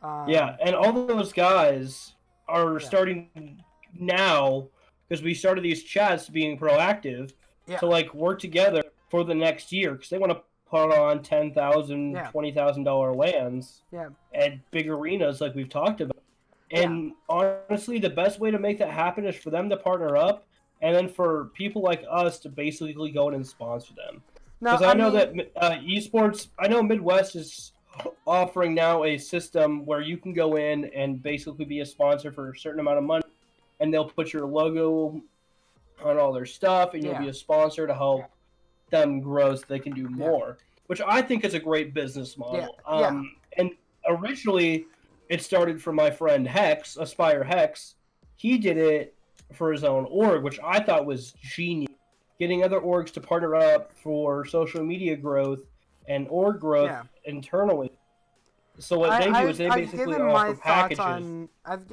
And all those guys are starting now, because we started these chats being proactive to, like, work together for the next year, because they want to put on $10,000, $20,000 lands at big arenas like we've talked about. And honestly, the best way to make that happen is for them to partner up, and then for people like us to basically go in and sponsor them. Because I know that esports, I know Midwest is offering now a system where you can go in and basically be a sponsor for a certain amount of money, and they'll put your logo on all their stuff, and you'll be a sponsor to help them grow so they can do more, which I think is a great business model. And originally it started from my friend Hex, Aspire Hex. He did it for his own org, which I thought was genius, getting other orgs to partner up for social media growth and org growth internally. So what they do is they basically offer packages.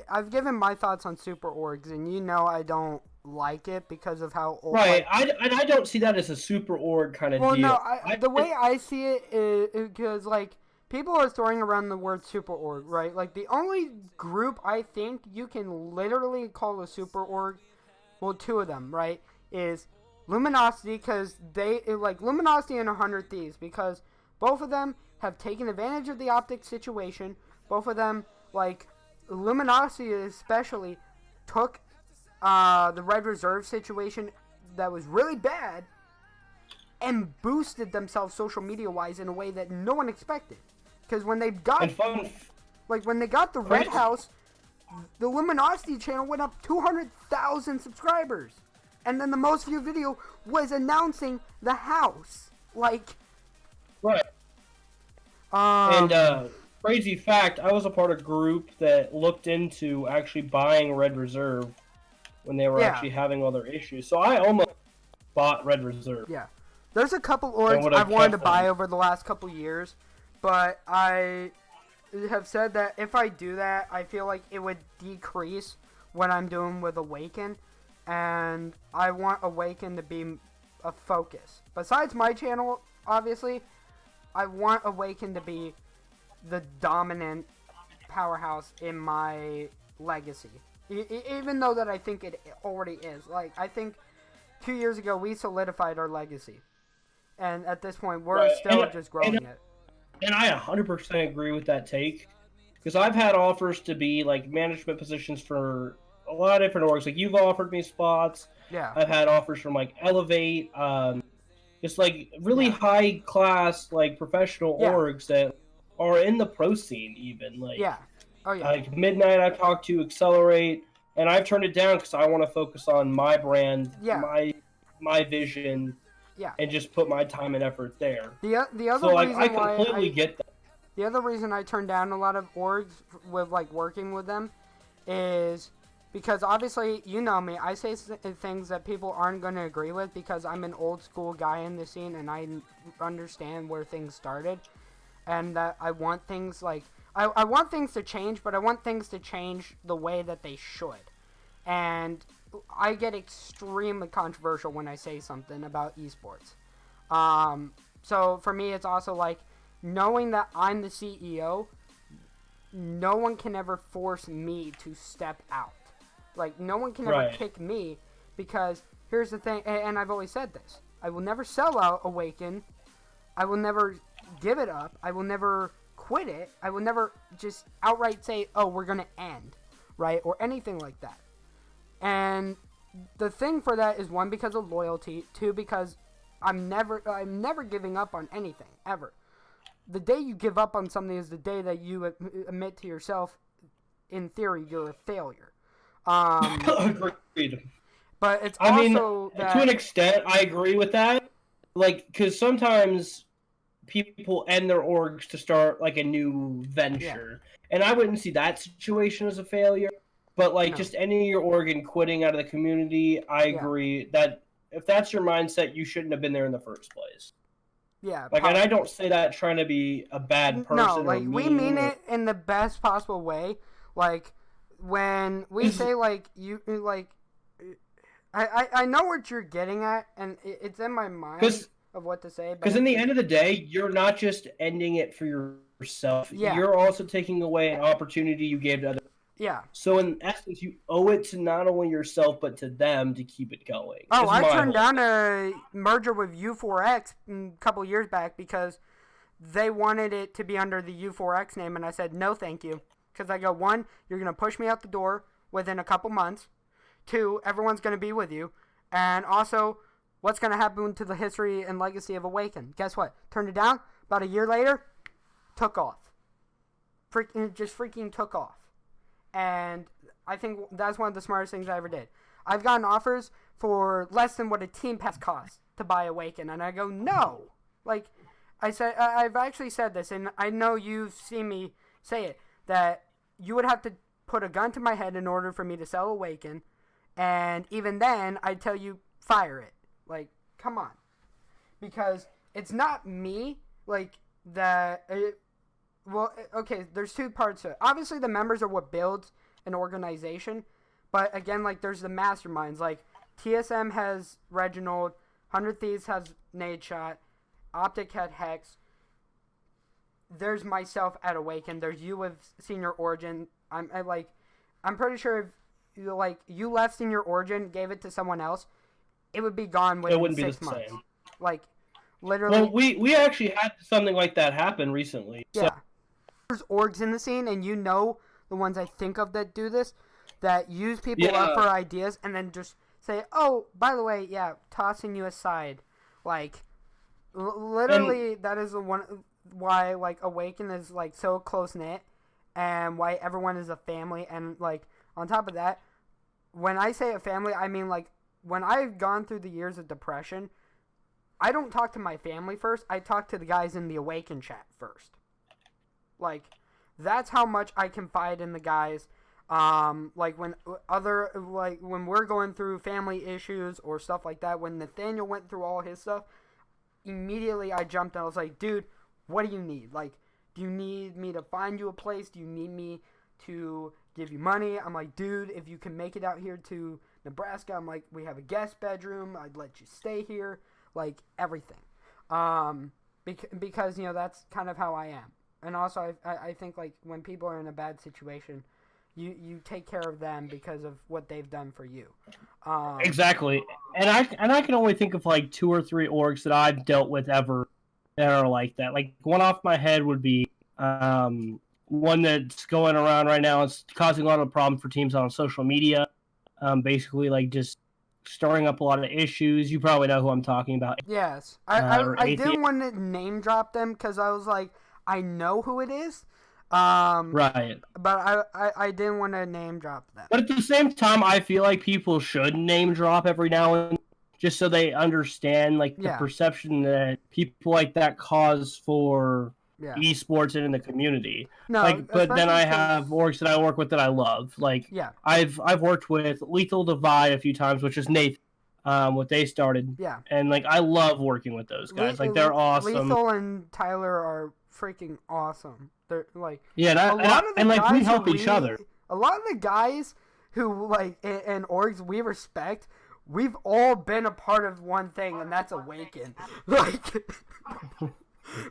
I've given my thoughts on super orgs, and you know I don't like it because of how old. Right, I don't see that as a super org kind of deal. Well, no, the way I see it is because, like, people are throwing around the word super org, right? Like, the only group I think you can literally call a super org, well, two of them, right, is Luminosity, because they, like, Luminosity and 100 Thieves, because both of them have taken advantage of the OpTic situation. Both of them, like, Luminosity especially, took the Red Reserve situation that was really bad and boosted themselves social media-wise in a way that no one expected. Because when they got, when they got the Red House, the Luminosity channel went up 200,000 subscribers. And then the most viewed video was announcing the house. Like... Right. And, crazy fact, I was a part of a group that looked into actually buying Red Reserve when they were actually having all their issues. So I almost bought Red Reserve. Yeah. There's a couple orgs I've wanted to buy over the last couple years, but I have said that if I do that, I feel like it would decrease what I'm doing with Awaken, and I want Awaken to be a focus. Besides my channel, obviously, I want Awaken to be the dominant powerhouse in my legacy. Even though that I think it already is. Like, I think 2 years ago we solidified our legacy. And at this point, we're still just growing it. And I 100% agree with that take. Because I've had offers to be, like, management positions for a lot of different orgs. Like, you've offered me spots. Yeah. I've had offers from, like, Elevate. Just, like, really high-class, like, professional orgs that are in the pro scene, even. Like, like, Midnight I talked to, Accelerate. And I've turned it down because I want to focus on my brand, my vision, and just put my time and effort there. The other so, like, reason I completely get that. the other reason I turn down a lot of orgs with like working with them is because obviously, you know me, I say things that people aren't going to agree with because I'm an old school guy in the scene and I understand where things started, and that I want things like I want things to change, but I want things to change the way that they should. And I get extremely controversial when I say something about esports. So for me, it's also like knowing that I'm the CEO, no one can ever force me to step out. Like, no one can ever kick me because here's the thing, and I've always said this. I will never sell out Awaken. I will never give it up. I will never quit it. I will never just outright say, oh, we're going to end, right? Or anything like that. And the thing for that is, one, because of loyalty. Two, because I'm never giving up on anything, ever. The day you give up on something is the day that you admit to yourself, in theory, you're a failure. Agreed. But it's I mean, that, to an extent, I agree with that. Like, because sometimes people end their orgs to start like a new venture, and I wouldn't see that situation as a failure. But like, just ending your org and quitting out of the community, I agree that if that's your mindset, you shouldn't have been there in the first place. Yeah. Like, and I don't say that trying to be a bad person. No, like, we mean it in the best possible way. Like, when we say, like, you, like, I know what you're getting at, and it's in my mind of what to say. Because in the end of the day, you're not just ending it for yourself. Yeah. You're also taking away an opportunity you gave to others. Yeah. So in essence, you owe it to not only yourself, but to them to keep it going. Oh, I turned down a merger with U4X a couple years back because they wanted it to be under the U4X name, and I said, no, thank you. Because I go, one, you're going to push me out the door within a couple months. Two, everyone's going to be with you. And also, what's going to happen to the history and legacy of Awaken? Guess what? Turned it down. About a year later, took off. Freaking took off. And I think that's one of the smartest things I ever did. I've gotten offers for less than what a team pass costs to buy Awaken. And I go, no. Like, I've actually said this, and I know you've seen me say it, that you would have to put a gun to my head in order for me to sell Awaken. And even then, I'd tell you, fire it. Like, come on. Because it's not me, like, that... Well, okay, there's two parts to it. Obviously, the members are what builds an organization. But, again, like, there's the masterminds. Like, TSM has Reginald. 100 Thieves has Nadeshot. OpTic had Hex. There's myself at Awaken. There's you with Senior Origin. I'm pretty sure if you left Senior Origin, gave it to someone else, it would be gone within 6 months. Same. Like, literally. Well, we actually had something like that happen recently. Yeah. So. There's orgs in the scene, and you know the ones I think of that do this, that use people up for ideas, and then just say, oh, by the way, tossing you aside. Like, literally, that is the one why, like, Awaken is, like, so close-knit, and why everyone is a family, and, like, on top of that, when I say a family, I mean, like, when I've gone through the years of depression, I don't talk to my family first, I talk to the guys in the Awaken chat first. Like, that's how much I confide in the guys. Like, when we're going through family issues or stuff like that, when Nathaniel went through all his stuff, immediately I jumped and I was like, dude, what do you need? Like, do you need me to find you a place? Do you need me to give you money? I'm like, dude, if you can make it out here to Nebraska, I'm like, we have a guest bedroom. I'd let you stay here. Like, everything. Because, you know, that's kind of how I am. And also, I think, like, when people are in a bad situation, you take care of them because of what they've done for you. Exactly. And I can only think of, like, 2 or 3 orgs that I've dealt with ever that are like that. Like, one off my head would be one that's going around right now. It's causing a lot of problems for teams on social media. Basically, like, just stirring up a lot of issues. You probably know who I'm talking about. Yes. I didn't want to name drop them because I was like, I know who it is. Right. But I didn't want to name drop them. But at the same time, I feel like people should name drop every now and then, just so they understand, like, the perception that people like that cause for esports and in the community. No, but then I have orgs that I work with that I love. I've worked with Lethal Divide a few times, which is Nathan. What they started. Yeah. And I love working with those guys. They're awesome. Lethal and Tyler are freaking awesome. They're we help each other. A lot of the guys who and orgs we respect, we've all been a part of one thing, and that's Awaken. Either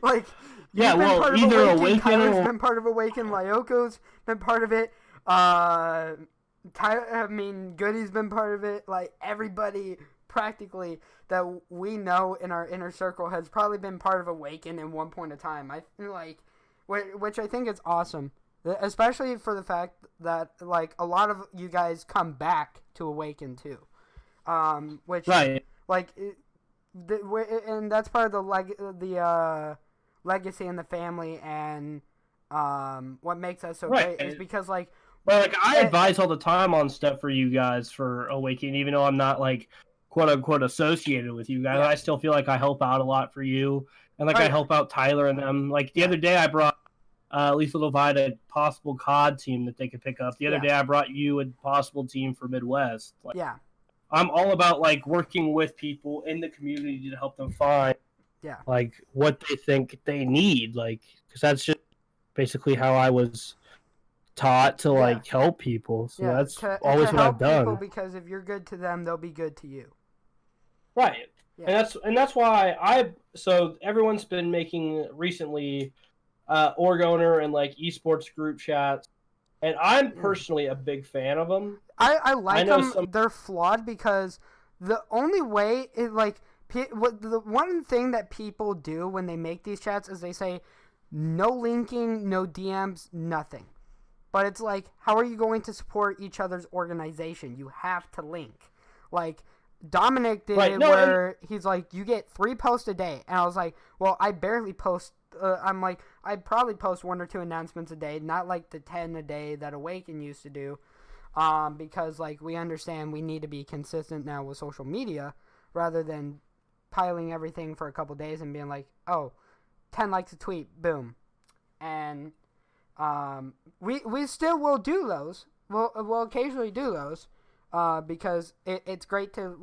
Awaken Tyler's or been part of Awaken. Lyoko's been part of it. Goody's been part of it. Everybody practically that we know in our inner circle has probably been part of Awaken in one point of time. Which I think is awesome, especially for the fact that a lot of you guys come back to Awaken too. Which right. And that's part of the legacy and the family, and what makes us so great is because I advise all the time on stuff for you guys for Awaken, even though I'm not quote unquote associated with you guys. I still feel like I help out a lot for you, and I help out Tyler and them. The other day I brought Lethal Divide a possible COD team that they could pick up. The other day I brought you a possible team for Midwest. I'm all about working with people in the community to help them find what they think they need, because that's just basically how I was taught to help people. So that's always what I've done. Because if you're good to them, they'll be good to you. Right. Yeah. And that's why so everyone's been making recently org owner and esports group chats, and I'm personally a big fan of them. I like them. They're flawed because the only way the one thing that people do when they make these chats is they say no linking, no DMs, nothing. But it's how are you going to support each other's organization? You have to link. Dominic did where he's you get 3 posts a day. And I was well, I barely post. I probably post 1 or 2 announcements a day, not the 10 a day that Awaken used to do. Because we understand we need to be consistent now with social media rather than piling everything for a couple days and being 10 likes a tweet, boom. And we still will do those. We'll occasionally do those because it's great to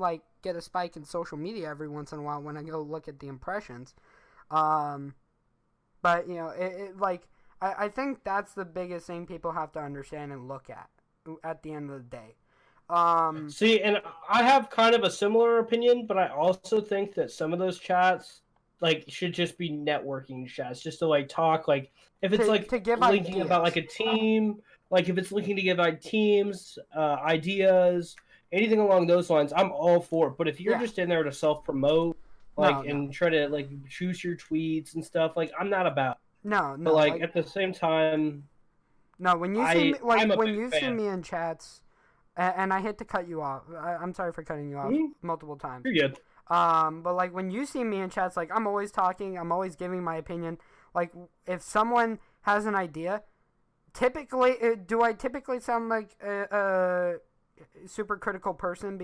get a spike in social media every once in a while when I go look at the impressions. But I think that's the biggest thing people have to understand and look at the end of the day. See, and I have kind of a similar opinion, but I also think that some of those chats should just be networking chats, just to talk. If it's to give linking ideas. about a team, if it's linking to give teams, ideas, anything along those lines, I'm all for it. But if you're just in there to self promote, and try to choose your tweets and stuff, I'm not about. No. But at the same time. No, when you see me, when you see me in chats, and I hate to cut you off. I'm sorry for cutting you off multiple times. You're good. But when you see me in chats, I'm always talking. I'm always giving my opinion. If someone has an idea, do I typically sound like a super critical person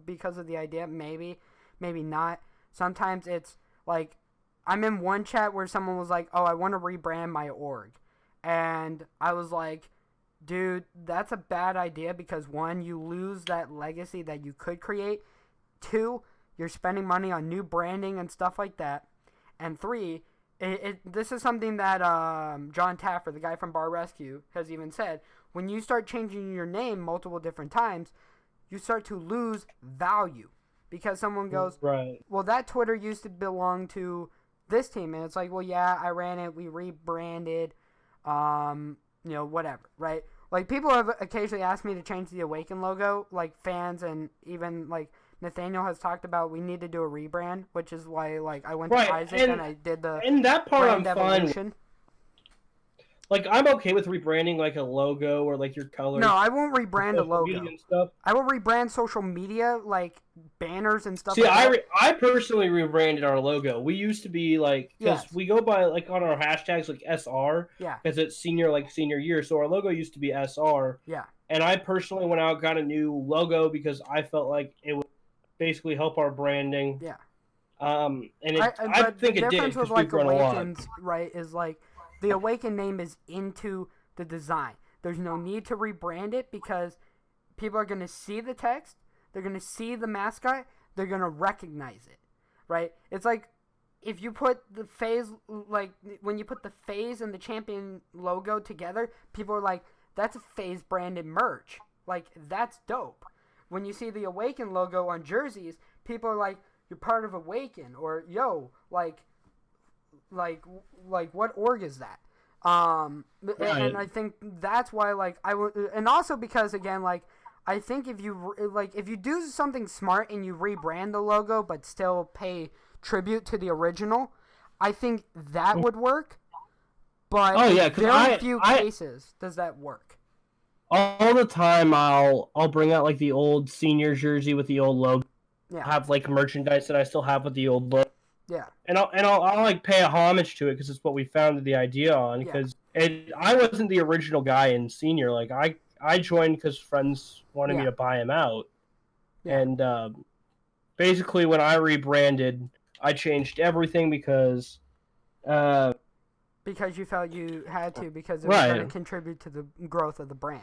because of the idea? Maybe not. Sometimes it's I'm in one chat where someone was oh, I want to rebrand my org. And I was dude, that's a bad idea because 1, you lose that legacy that you could create. 2, you're spending money on new branding and stuff like that. And 3, this is something that John Taffer, the guy from Bar Rescue, has even said. When you start changing your name multiple different times, you start to lose value. Because someone goes, right. Well, that Twitter used to belong to this team. And it's well, yeah, I ran it. We rebranded. Whatever, right? People have occasionally asked me to change the Awaken logo, fans, and even Nathaniel has talked about we need to do a rebrand, which is why I went to Isaac and I did the and that part I'm evolution. fine with. I'm okay with rebranding a logo or your colors. No, I won't rebrand a logo. I will rebrand social media, banners and stuff. See, I personally rebranded our logo. We used to be because we go by on our hashtags SR. Yeah. Because it's senior year, so our logo used to be SR. Yeah. And I personally went out and got a new logo because I felt it would basically help our branding. Yeah. And I think it did because we've grown a lot. Right, is the Awaken name is into the design. There's no need to rebrand it because people are going to see the text, they're going to see the mascot, they're going to recognize it, right? It's like if you put the phase, like when you put the phase and the champion logo together, people are like, that's a phase branded merch. Like, that's dope. When you see the Awaken logo on jerseys, people are like, you're part of Awaken, or yo, like what org is that? Right. And I think that's why, like, and also because, again, like, I think if you do something smart and you rebrand the logo but still pay tribute to the original, I think that would work. But in very few cases does that work. All the time, I'll bring out like the old senior jersey with the old logo. Yeah. Have like merchandise that I still have with the old logo. Yeah. And I'll like pay a homage to it because it's what we founded the idea on. Because I wasn't the original guy in senior. Like I joined because friends wanted me to buy him out. Yeah. And basically, when I rebranded, I changed everything because you felt you had to, because it was going to contribute to the growth of the brand.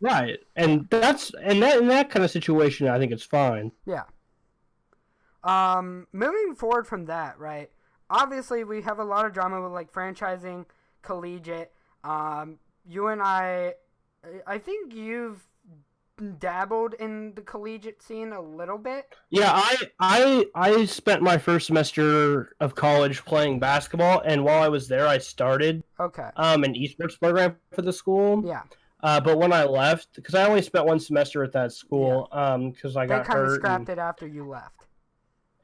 Right. And that's in that kind of situation, I think it's fine. Yeah. Moving forward from that, right? Obviously, we have a lot of drama with like franchising, collegiate. You and I think you've dabbled in the collegiate scene a little bit. Yeah, I spent my first semester of college playing basketball, and while I was there, I started an esports program for the school. Yeah. But when I left, because I only spent one semester at that school, because I got hurt. They kind of scrapped it after you left.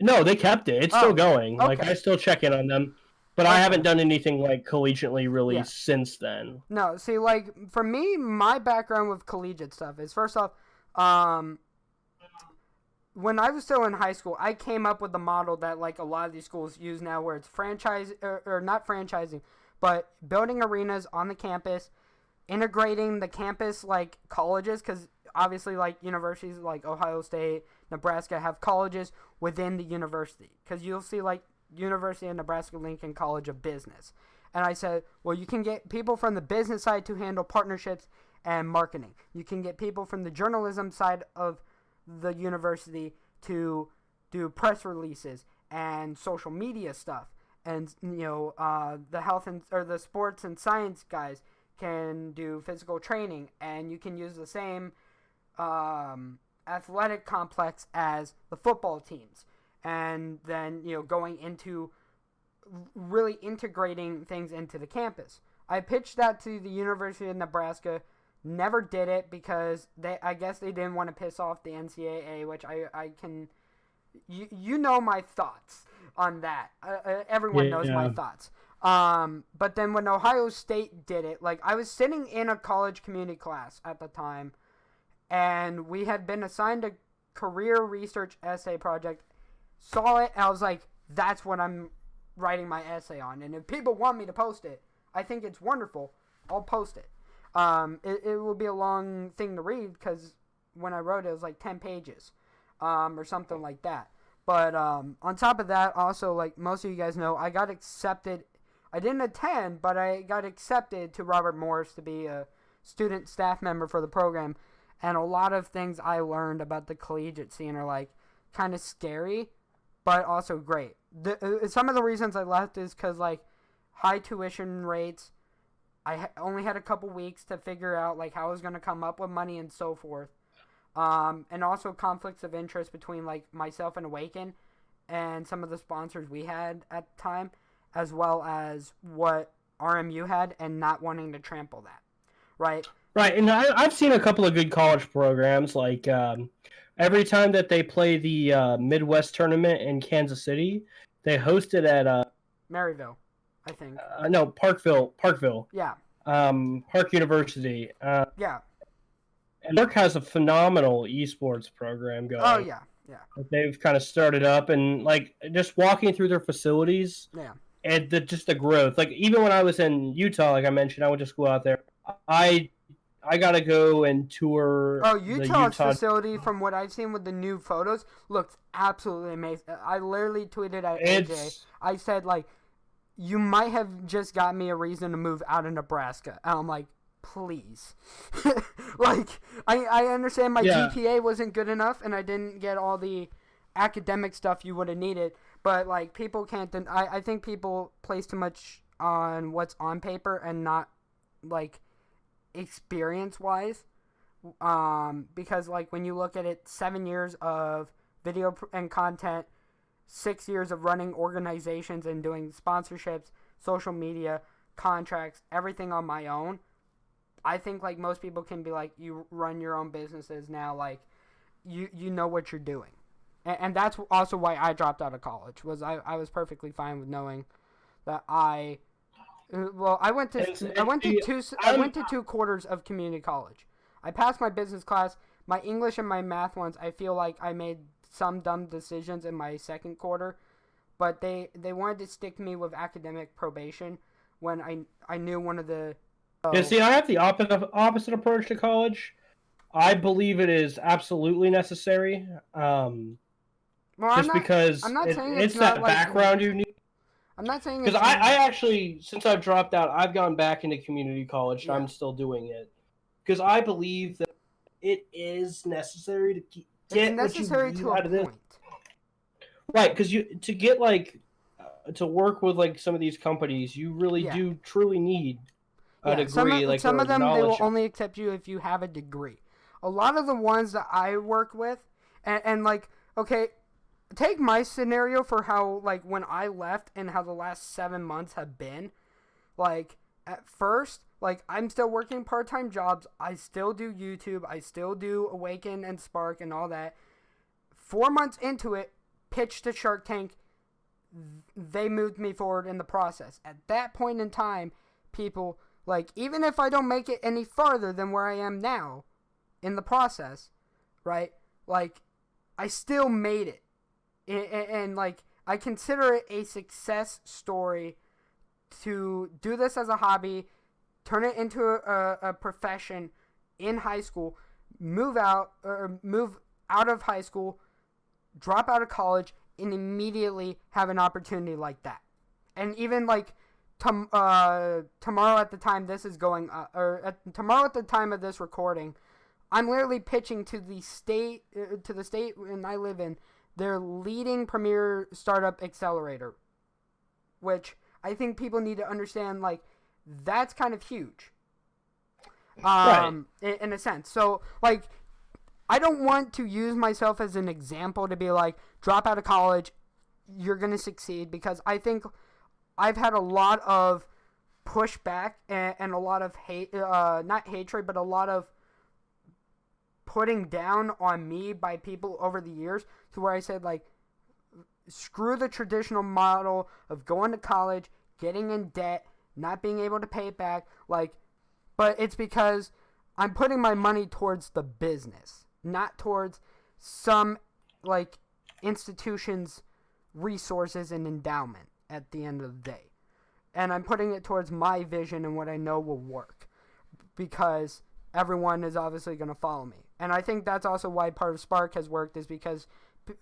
No, they kept it. It's still going. Okay. Like, I still check in on them. But I haven't done anything, like, collegiately really since then. No, see, like, for me, my background with collegiate stuff is, first off, when I was still in high school, I came up with the model that, like, a lot of these schools use now, where it's or not franchising, but building arenas on the campus, integrating the campus, like, colleges, because obviously, like, universities like Ohio State, Nebraska have colleges within the university. Because you'll see, like, University of Nebraska-Lincoln College of Business. And I said, well, you can get people from the business side to handle partnerships and marketing. You can get people from the journalism side of the university to do press releases and social media stuff. And, you know, the health or the sports and science guys can do physical training. And you can use the same athletic complex as the football teams. And then, you know, going into really integrating things into the campus. I pitched that to the University of Nebraska. Never did it because I guess they didn't want to piss off the NCAA, which I can, you know my thoughts on that. Everyone knows my thoughts. But then when Ohio State did it, like, I was sitting in a college community class at the time, and we had been assigned a career research essay project. Saw it, and I was like, that's what I'm writing my essay on. And if people want me to post it, I think it's wonderful. I'll post it. It will be a long thing to read, because when I wrote it, it was like 10 pages or something like that. But on top of that, also, like most of you guys know, I got accepted. I didn't attend, but I got accepted to Robert Morris to be a student staff member for the program. And a lot of things I learned about the collegiate scene are like kind of scary, but also great. Some of the reasons I left is because, like, high tuition rates. I only had a couple weeks to figure out, like, how I was going to come up with money and so forth. And also conflicts of interest between, like, myself and Awaken and some of the sponsors we had at the time, as well as what RMU had, and not wanting to trample that, right? Right, and I've seen a couple of good college programs, like every time that they play the Midwest tournament in Kansas City, they host it at Maryville, I think. No, Parkville. Yeah. Park University. Yeah. And Park has a phenomenal esports program going. Oh yeah, yeah. They've kind of started up, and like just walking through their facilities. Yeah. And just the growth, like even when I was in Utah, like I mentioned, I went to school out there. I gotta go and tour. Oh, Utah's facility, from what I've seen with the new photos, looks absolutely amazing. I literally tweeted at AJ. I said, like, you might have just got me a reason to move out of Nebraska. And I'm like, please. Like, I understand my GPA wasn't good enough and I didn't get all the academic stuff you would have needed. But, like, people can't... I think people place too much on what's on paper and not, like, experience-wise. Because, like, when you look at it, 7 years of video and content, 6 years of running organizations and doing sponsorships, social media, contracts, everything on my own. I think, like, most people can be like, you run your own businesses now, like, you know what you're doing. And that's also why I dropped out of college, was I was perfectly fine with knowing that I went to 2 quarters of community college. I passed my business class. My English and my math ones, I feel like I made some dumb decisions in my second quarter, but they wanted to stick me with academic probation when I knew one of the... Yeah, see, I have the opposite approach to college. I believe it is absolutely necessary. Because I'm not saying it's that background you need. I'm not saying because I actually, since I've dropped out, I've gone back into community college. And I'm still doing it because I believe that it is necessary to get what you need out of this. Right, because to get to work with like some of these companies, you really do truly need a degree. Some of them they will only accept you if you have a degree. A lot of the ones that I work with, and like, okay, take my scenario for how, like, when I left and how the last 7 months have been. Like, at first, like, I'm still working part-time jobs. I still do YouTube. I still do Awaken and Spark and all that. 4 months into it, pitched to Shark Tank. They moved me forward in the process. At that point in time, people, like, even if I don't make it any farther than where I am now in the process, right, like, I still made it. And like, I consider it a success story to do this as a hobby, turn it into a profession in high school, move out of high school, drop out of college, and immediately have an opportunity like that. And even like tomorrow at the time this is going, tomorrow at the time of this recording, I'm literally pitching to the state and I live in, their leading premier startup accelerator, which I think people need to understand, like, that's kind of huge. Right. In a sense. So, like, I don't want to use myself as an example to be like, drop out of college, you're going to succeed, because I think I've had a lot of pushback and a lot of hate, not hatred, but a lot of putting down on me by people over the years, to where I said, like, screw the traditional model of going to college, getting in debt, not being able to pay it back, like, but it's because I'm putting my money towards the business, not towards some, like, institution's resources and endowment at the end of the day. And I'm putting it towards my vision and what I know will work, because everyone is obviously going to follow me. And I think that's also why part of Spark has worked, is because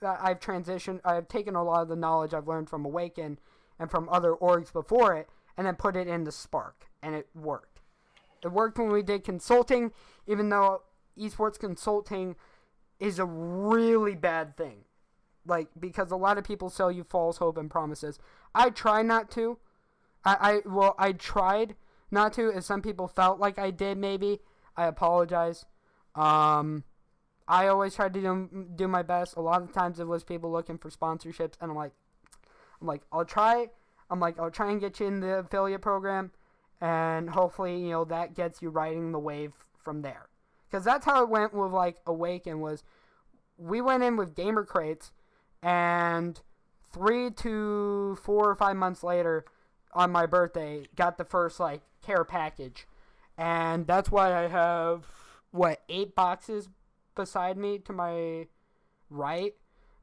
I've taken a lot of the knowledge I've learned from Awaken and from other orgs before it, and then put it into Spark, and it worked. It worked when we did consulting, even though esports consulting is a really bad thing. Like, because a lot of people sell you false hope and promises. I try not to. I tried not to, as some people felt like I did, maybe. I apologize. I always tried to do my best. A lot of times it was people looking for sponsorships, and I'm like, I'll try and get you in the affiliate program, and hopefully, you know, that gets you riding the wave from there. Because that's how it went with, like, Awaken, was we went in with gamer crates, and 3 to 4 or 5 months later, on my birthday, got the first, like, care package. And that's why I have, 8 boxes beside me to my right.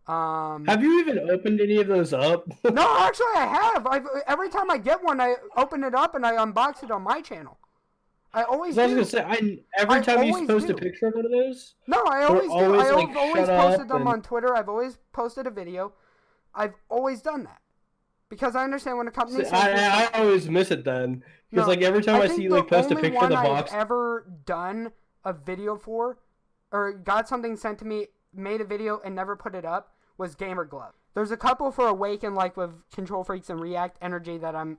Have you even opened any of those up? No, actually I have. Every time I get one, I open it up and I unbox it on my channel. I always do. I was going to say, every time you post a picture of one of those? No, I always do. I've always posted them and... on Twitter. I've always posted a video. I've always done that. Because I understand when a company says I always miss it then. Because No, like every time I think see you like post a picture of the I've box. ever done a video for, or got something sent to me, made a video and never put it up, was Gamer Glove. There's a couple for Awaken, like with Control Freaks and React Energy, that I'm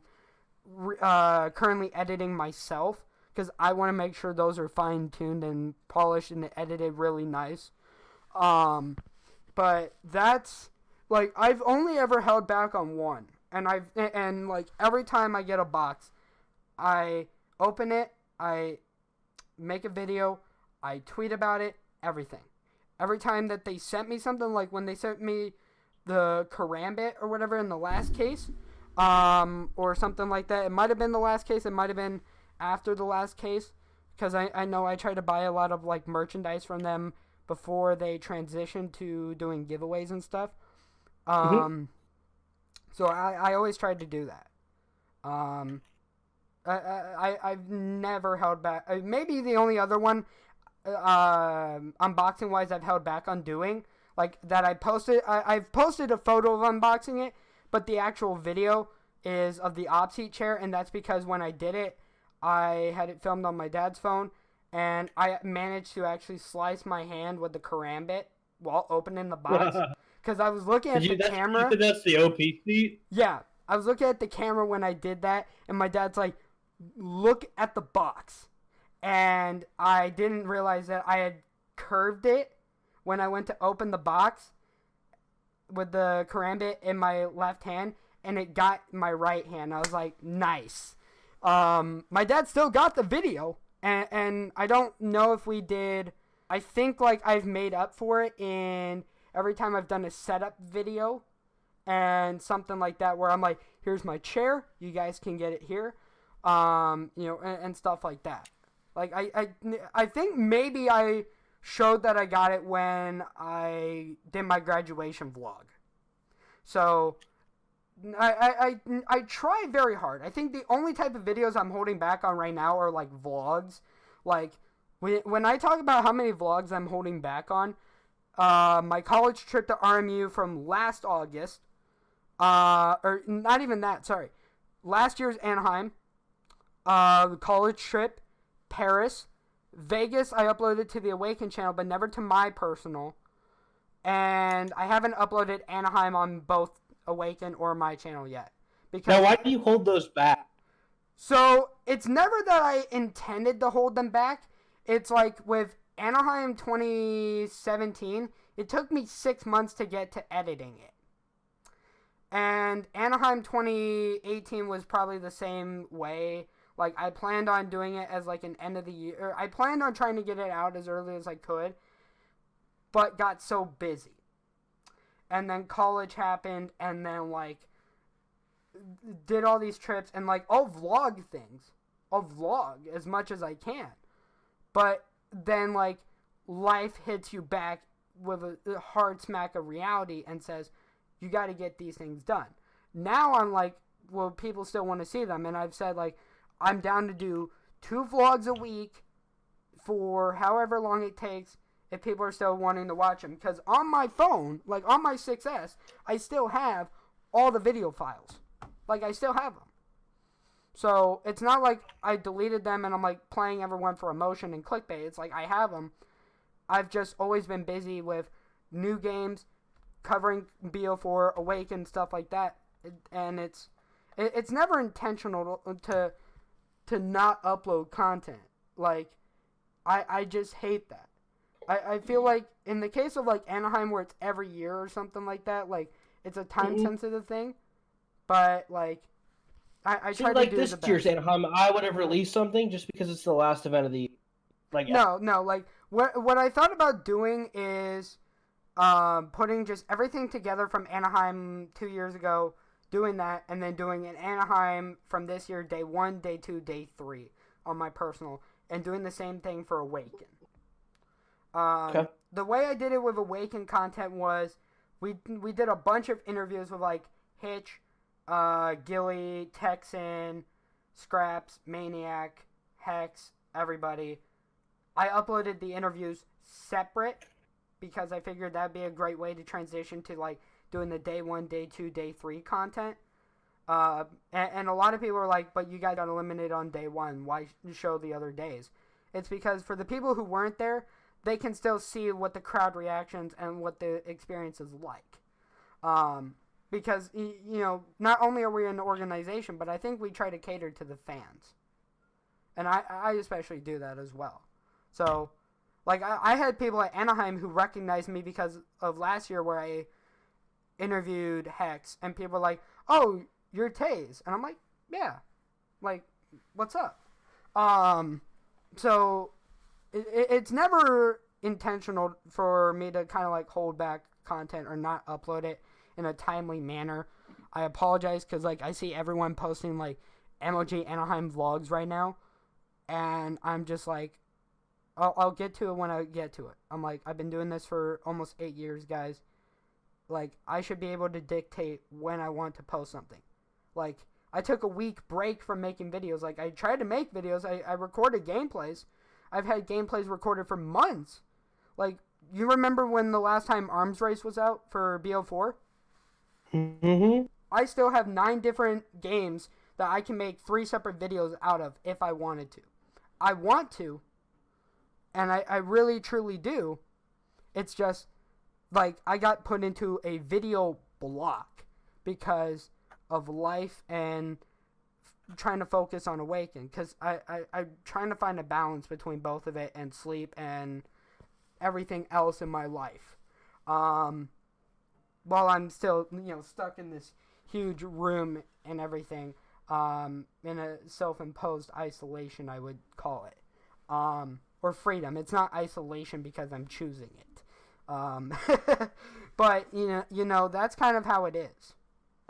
currently editing myself, because I want to make sure those are fine-tuned and polished and edited really nice. But that's, like, I've only ever held back on one. And like every time I get a box, I open it, I make a video, I tweet about it, everything. Every time that they sent me something, like when they sent me the Karambit or whatever in the last case, or something like that. It might have been the last case, it might have been after the last case, because I know I tried to buy a lot of like merchandise from them before they transitioned to doing giveaways and stuff. So I always tried to do that. I've never held back. Maybe the only other one, unboxing wise, I've held back on doing, like that I posted. I've posted a photo of unboxing it, but the actual video is of the OpTic chair, and that's because when I did it, I had it filmed on my dad's phone, and I managed to actually slice my hand with the Karambit while opening the box. Because I was looking at the camera. You said that's the OP seat? Yeah. I was looking at the camera when I did that, and my dad's like, look at the box. And I didn't realize that I had curved it when I went to open the box with the Karambit in my left hand, and it got my right hand. I was like, nice. My dad still got the video, and I don't know if we did. I think like I've made up for it in every time I've done a setup video and something like that, where I'm like, here's my chair, you guys can get it here, and stuff like that. Like I think maybe I showed that I got it when I did my graduation vlog. So I try very hard. I think the only type of videos I'm holding back on right now are like vlogs. Like when I talk about how many vlogs I'm holding back on, my college trip to RMU from last August, or not even that, sorry, last year's Anaheim, college trip, Paris, Vegas, I uploaded to the Awaken channel, but never to my personal, and I haven't uploaded Anaheim on both Awaken or my channel yet. Because now, why do you hold those back? So, it's never that I intended to hold them back. It's like with Anaheim 2017, it took me 6 months to get to editing it. And Anaheim 2018 was probably the same way. Like, I planned on doing it as like an end of the year. I planned on trying to get it out as early as I could, but got so busy. And then college happened, and then like did all these trips, and like I'll vlog things. I'll vlog as much as I can. But then like life hits you back with a hard smack of reality and says, you got to get these things done. Now I'm like, well, people still want to see them, and I've said like, I'm down to do 2 vlogs a week for however long it takes if people are still wanting to watch them. Because on my phone, like on my 6S, I still have all the video files. Like, I still have them. So, it's not like I deleted them and I'm like playing everyone for emotion and clickbait. It's like I have them. I've just always been busy with new games, covering BO4, Awaken, stuff like that. And it's never intentional to not upload content. Like, I just hate that. I feel like in the case of like Anaheim, where it's every year or something like that, like it's a time sensitive thing. But like I try to do this the best. year's Anaheim, I would have released something just because it's the last event of the year. Like No, like what I thought about doing is putting just everything together from Anaheim 2 years ago, doing that, and then doing an Anaheim from this year, day 1, day 2, day 3 on my personal, and doing the same thing for Awaken. Okay. The way I did it with Awaken content was we did a bunch of interviews with like Hitch, Gilly, Texan, Scraps, Maniac, Hex, everybody. I uploaded the interviews separate because I figured that'd be a great way to transition to like doing the day 1, day 2, day 3 content. And a lot of people are like, but you guys got eliminated on day one. Why show the other days? It's because for the people who weren't there, they can still see what the crowd reactions and what the experience is like. Because, not only are we an organization, but I think we try to cater to the fans. And I especially do that as well. So, like, I had people at Anaheim who recognized me because of last year where I interviewed Hex, and people were like, oh, you're Taze. And I'm like, yeah. Like, what's up? So, it's never intentional for me to kind of, like, hold back content or not upload it in a timely manner. I apologize because, like, I see everyone posting, like, MOG Anaheim vlogs right now. And I'm just like, I'll get to it when I get to it. I'm like, I've been doing this for almost 8 years, guys. Like, I should be able to dictate when I want to post something. Like, I took a week break from making videos. Like, I tried to make videos. I recorded gameplays. I've had gameplays recorded for months. Like, you remember when the last time Arms Race was out for BO4? Mm-hmm. I still have 9 different games that I can make 3 separate videos out of if I wanted to. I want to, and I really truly do. It's just, like, I got put into a video block because of life and trying to focus on Awaken. Because I'm trying to find a balance between both of it and sleep and everything else in my life. While I'm still, stuck in this huge room and everything. In a self-imposed isolation, I would call it. Or freedom. It's not isolation because I'm choosing it. But, that's kind of how it is.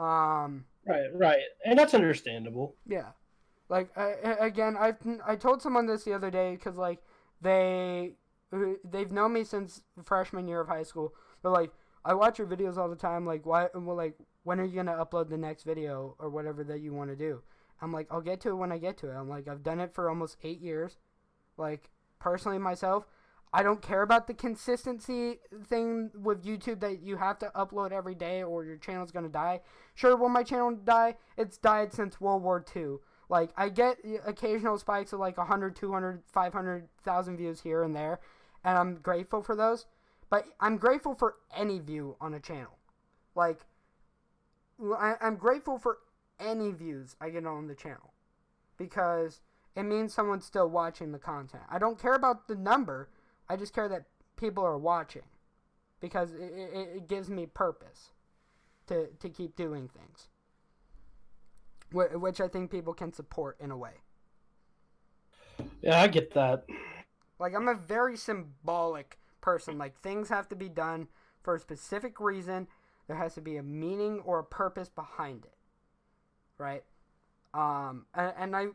Right. And that's understandable. Yeah. Like, I told someone this the other day because, like, they've known me since freshman year of high school. They're like, I watch your videos all the time. Like, why? Well, like, when are you gonna upload the next video or whatever that you want to do? I'm like, I'll get to it when I get to it. I'm like, I've done it for almost 8 years. Like, personally myself, I don't care about the consistency thing with YouTube that you have to upload every day or your channel's gonna die. Sure, will my channel die? It's died since World War II. Like, I get occasional spikes of like 100, 200, 500,000 views here and there, and I'm grateful for those. But I'm grateful for any view on a channel. Like, I'm grateful for any views I get on the channel. Because it means someone's still watching the content. I don't care about the number. I just care that people are watching. Because it gives me purpose to keep doing things. Which I think people can support in a way. Yeah, I get that. Like, I'm a very symbolic person. Like, things have to be done for a specific reason. There has to be a meaning or a purpose behind it, right? And I,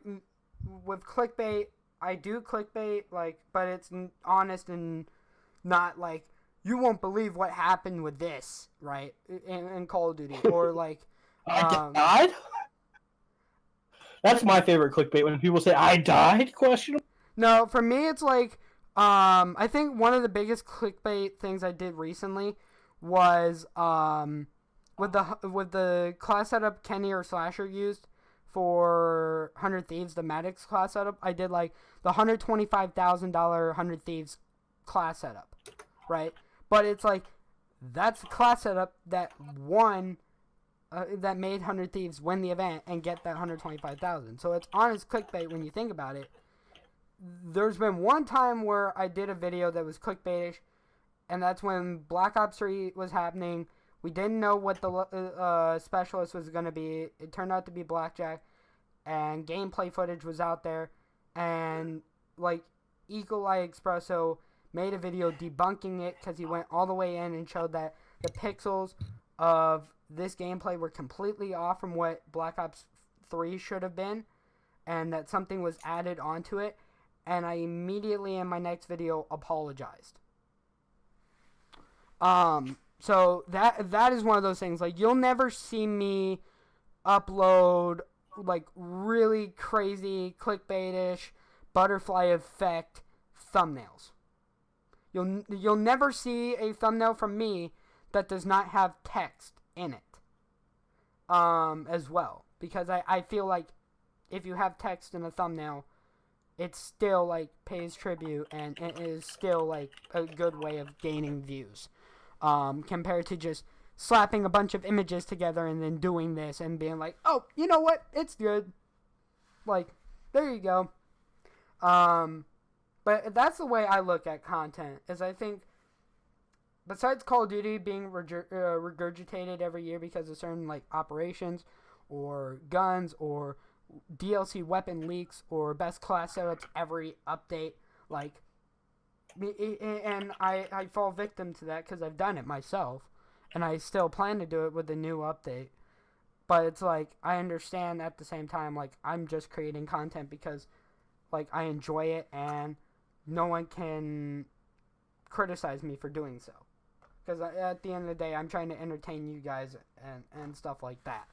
with clickbait, I do clickbait, like, but it's honest and not like, you won't believe what happened with this, right? In Call of Duty, or like, I died. That's my favorite clickbait, when people say "I died?" question. No, for me, it's like, I think one of the biggest clickbait things I did recently was with the class setup Kenny or Slasher used for 100 Thieves, the Maddox class setup. I did like the $125,000 100 Thieves class setup, right? But it's like, that's the class setup that won, that made 100 Thieves win the event and get that 125,000. So it's honest clickbait when you think about it. There's been one time where I did a video that was clickbaitish, and that's when Black Ops 3 was happening. We didn't know what the specialist was going to be. It turned out to be Blackjack, and gameplay footage was out there, and like Eagle Eye Espresso made a video debunking it because he went all the way in and showed that the pixels of this gameplay were completely off from what Black Ops 3 should have been, and that something was added onto it. And I immediately in my next video apologized. So that is one of those things. Like, you'll never see me upload like really crazy clickbaitish butterfly effect thumbnails. You'll never see a thumbnail from me that does not have text in it. As well, because I feel like if you have text in a thumbnail, it still like pays tribute and it is still like a good way of gaining views, compared to just slapping a bunch of images together and then doing this and being like, oh, you know what, it's good. Like, there you go. But that's the way I look at content, is I think besides Call of Duty being regurgitated every year because of certain like operations or guns or DLC weapon leaks or best class setups every update, like, and I fall victim to that because I've done it myself, and I still plan to do it with the new update. But it's like, I understand at the same time, like, I'm just creating content because, like, I enjoy it and no one can criticize me for doing so. Because at the end of the day, I'm trying to entertain you guys and stuff like that.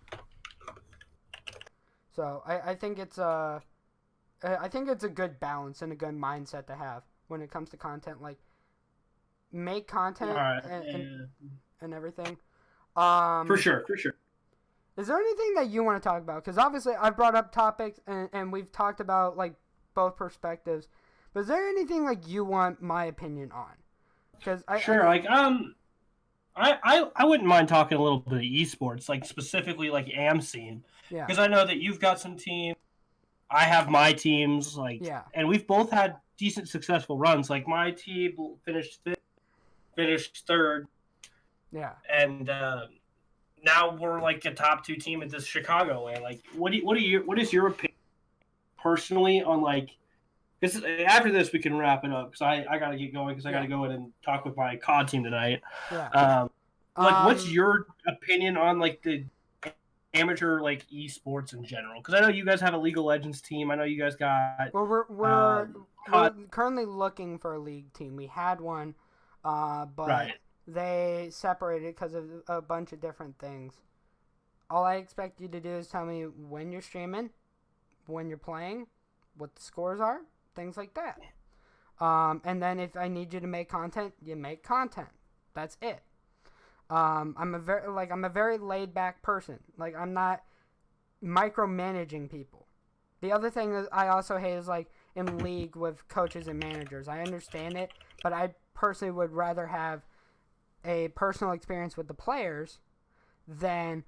So I think it's a good balance and a good mindset to have when it comes to content. Like, make content and everything. For sure. Is there anything that you want to talk about? Because obviously I've brought up topics and we've talked about like both perspectives. But is there anything like you want my opinion on? Because I wouldn't mind talking a little bit of esports, like specifically like AM scene. Yeah. Because I know that you've got some team. I have my teams, like, yeah. And we've both had decent, successful runs. Like my team finished third. Yeah. And now we're like a top 2 team at this Chicago way. Like, what is your opinion personally on like? Because after this we can wrap it up because I gotta get going because I gotta go in and talk with my COD team tonight. Yeah. What's your opinion on like the amateur like esports in general? Because I know you guys have a League of Legends team. I know you guys got. Well, we're currently looking for a league team. We had one, but right. They separated because of a bunch of different things. All I expect you to do is tell me when you're streaming, when you're playing, what the scores are, things like that. And then if I need you to make content, you make content. That's it. I'm a very laid back person. Like, I'm not micromanaging people. The other thing that I also hate is like in league with coaches and managers. I understand it, but I personally would rather have a personal experience with the players than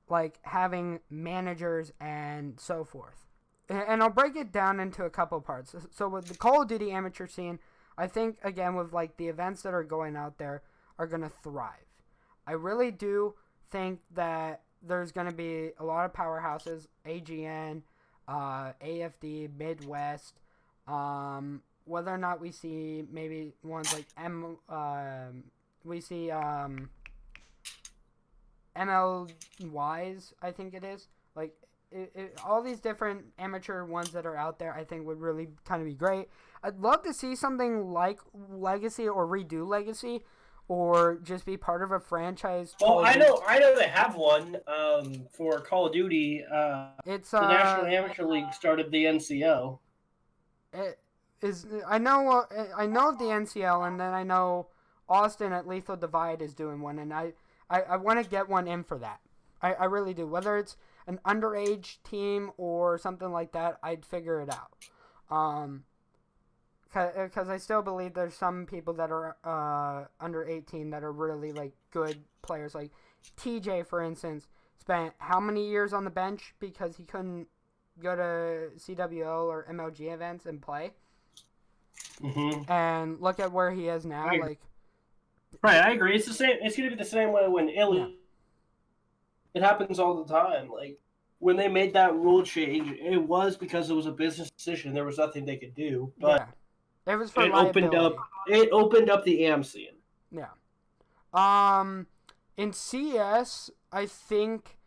like having managers and so forth. And I'll break it down into a couple parts. So with the Call of Duty amateur scene, I think, again, with like the events that are going out there are going to thrive. I really do think that there's going to be a lot of powerhouses, AGN, AFD, Midwest, whether or not we see maybe ones like MLYs, I think it is. Like, all these different amateur ones that are out there, I think would really kind of be great. I'd love to see something like Legacy or redo Legacy, or just be part of a franchise. Well, I know they have one for Call of Duty. It's the National Amateur League started the NCO. I know of the NCL, and then I know Austin at Lethal Divide is doing one, and I want to get one in for that. I really do. Whether it's an underage team or something like that, I'd figure it out. Because I still believe there's some people that are under 18 that are really like good players. Like TJ, for instance, spent how many years on the bench because he couldn't go to CWO or MLG events and play. Mm-hmm. And look at where he is now. Like, right, I agree. It's the same. It's gonna be the same way when It happens all the time. Like when they made that rule change, it was because it was a business decision. There was nothing they could do. But it was for liability. It opened up the AM scene. Yeah. In CS, I think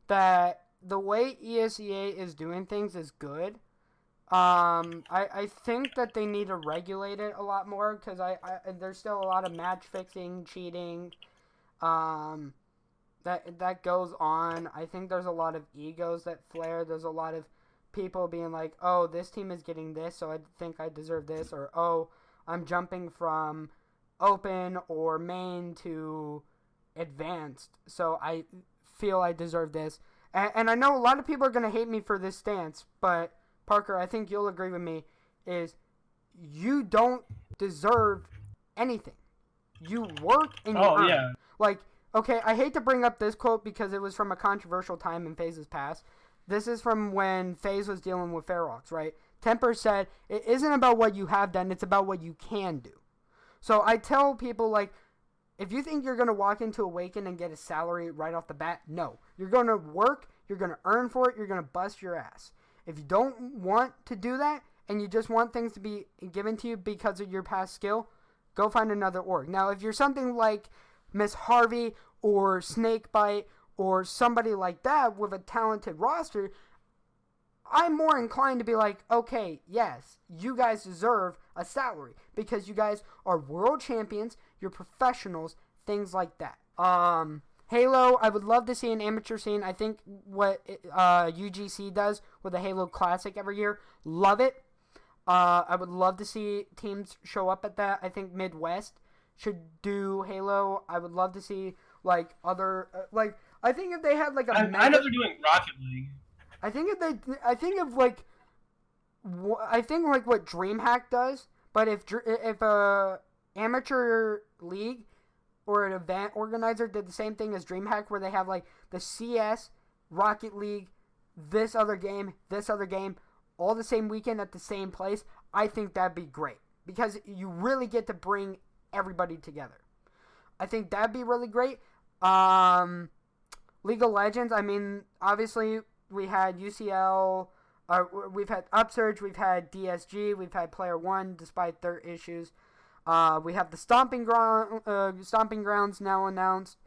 that the way ESEA is doing things is good. I think that they need to regulate it a lot more because there's still a lot of match fixing, cheating, that goes on. I think there's a lot of egos that flare. There's a lot of people being like, oh, this team is getting this, so I think I deserve this, or oh, I'm jumping from open or main to advanced, so I feel I deserve this. and I know a lot of people are going to hate me for this stance, but Parker, I think you'll agree with me, is you don't deserve anything. You work and you earn. Yeah. Like, okay, I hate to bring up this quote because it was from a controversial time in FaZe's past. This is from when FaZe was dealing with Ferox, right? Temper said, it isn't about what you have done, it's about what you can do. So I tell people, like, if you think you're going to walk into Awaken and get a salary right off the bat, no. You're going to work, you're going to earn for it, you're going to bust your ass. If you don't want to do that, and you just want things to be given to you because of your past skill, go find another org. Now, if you're something like Miss Harvey or Snakebite or somebody like that with a talented roster, I'm more inclined to be like, okay, yes, you guys deserve a salary because you guys are world champions, you're professionals, things like that. Halo, I would love to see an amateur scene. I think what UGC does with the Halo Classic every year, love it. I would love to see teams show up at that. I think Midwest should do Halo. I would love to see like other I think if they had like a I know they're doing Rocket League. I think what DreamHack does, but if a amateur league or an event organizer did the same thing as DreamHack, where they have like the CS, Rocket League, this other game, all the same weekend at the same place, I think that'd be great because you really get to bring everybody together. I think that'd be really great. League of Legends, I mean, obviously we had UCL, we've had Upsurge, we've had DSG, we've had Player One despite their issues. We have the Stomping Grounds now announced,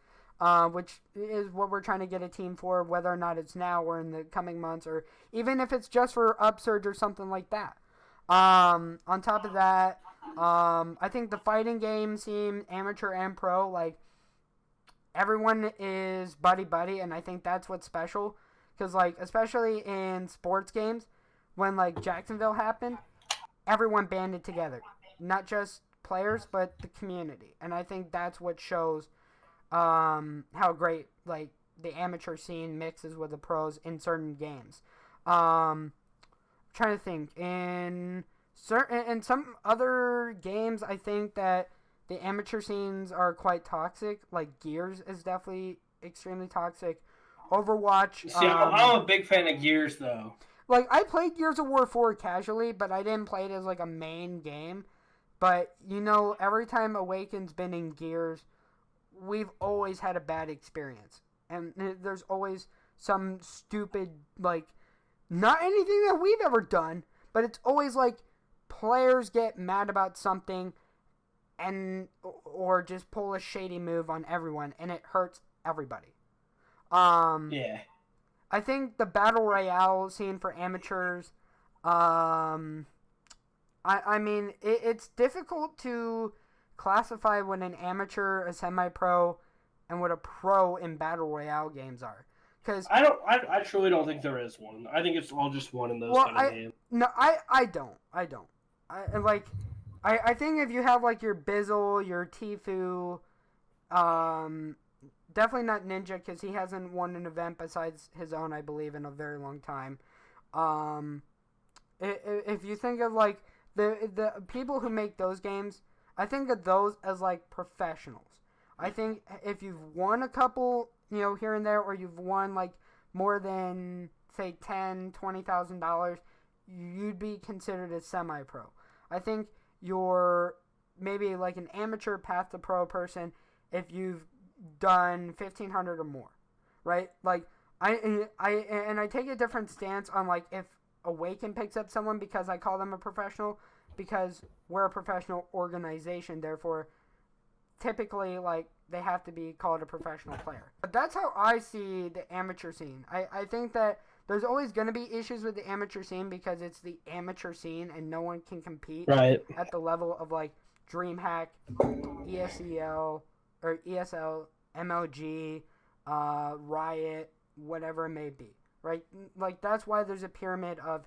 which is what we're trying to get a team for, whether or not it's now or in the coming months, or even if it's just for Upsurge or something like that. On top of that, I think the fighting game scene, amateur and pro, like, everyone is buddy-buddy, and I think that's what's special. Because, like, especially in sports games, when, like, Jacksonville happened, everyone banded together. Not just players, but the community. And I think that's what shows how great, like, the amateur scene mixes with the pros in certain games. Trying to think. In some other games, I think that the amateur scenes are quite toxic. Like, Gears is definitely extremely toxic. Overwatch. See, I'm a big fan of Gears, though. Like, I played Gears of War 4 casually, but I didn't play it as, like, a main game. But, you know, every time Awaken's been in Gears, we've always had a bad experience. And there's always some stupid, like, not anything that we've ever done, but it's always, like, players get mad about something or just pull a shady move on everyone, and it hurts everybody. Yeah. I think the Battle Royale scene for amateurs, I mean, it's difficult to classify what an amateur, a semi-pro, and what a pro in Battle Royale games are. Cause I truly don't think there is one. I think it's all just one in those kind of games. No, I don't. I think if you have, like, your Bizzle, your Tfue, definitely not Ninja, because he hasn't won an event besides his own, I believe, in a very long time. If you think of, like, the people who make those games, I think of those as, like, professionals. I think if you've won a couple, you know, here and there, or you've won, like, more than, say, $10,000, $20,000, you'd be considered a semi-pro. I think you're maybe, like, an amateur path to pro person if you've done 1,500 or more, right? Like, I take a different stance on, like, if Awaken picks up someone because I call them a professional, because we're a professional organization, therefore, typically, like, they have to be called a professional player. But that's how I see the amateur scene. I think that there's always going to be issues with the amateur scene because it's the amateur scene and no one can compete at the level of, like, DreamHack, ESL, or ESL, MLG, Riot, whatever it may be, right? Like, that's why there's a pyramid of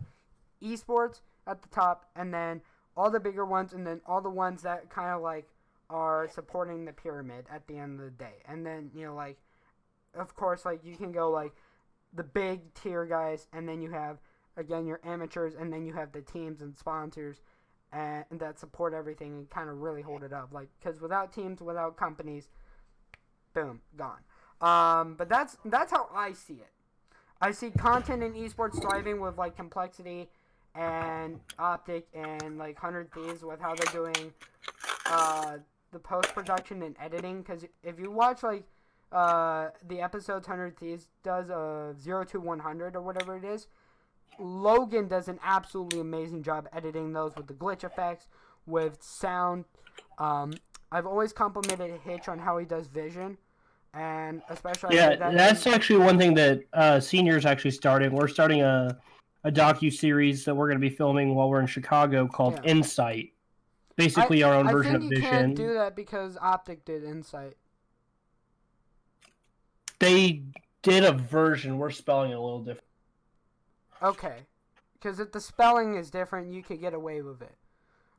esports at the top, and then all the bigger ones, and then all the ones that kind of, like, are supporting the pyramid at the end of the day. And then, you know, like, of course, like, you can go, like, the big tier guys, and then you have, again, your amateurs, and then you have the teams and sponsors and that support everything and kind of really hold it up. Like, because without teams, without companies, boom, gone. But that's how I see it. I see content in esports thriving with like complexity and OpTic and like 100 Thieves with how they're doing the post production and editing. Because if you watch like the episodes 100 Thieves does 0 to 100 or whatever it is, Logan does an absolutely amazing job editing those with the glitch effects, with sound. I've always complimented Hitch on how he does vision. And especially that's actually one thing that seniors actually starting. We're starting a docu-series that we're going to be filming while we're in Chicago called Insight. Basically our own version of Vision. I think you can't do that because OpTic did Insight. They did a version. We're spelling it a little different. Okay. Because if the spelling is different, you could get away with it.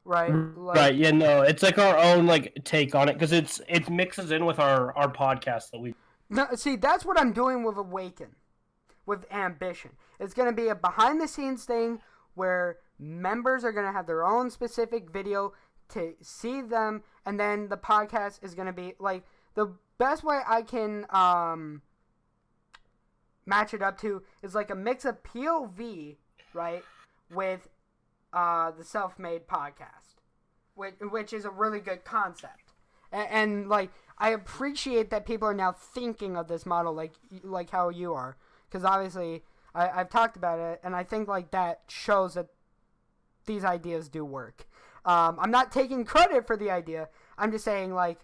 Right? Like, right, yeah, no, it's like our own like take on it because it mixes in with our podcast that we. No, see, that's what I'm doing with Awaken, with Ambition. It's going to be a behind the scenes thing where members are going to have their own specific video to see them, and then the podcast is going to be like the best way I can match it up to is like a mix of POV, right, with the Self-Made podcast, which is a really good concept, and like I appreciate that people are now thinking of this model like how you are, because obviously I've talked about it, and I think like that shows that these ideas do work. I'm not taking credit for the idea. I'm just saying like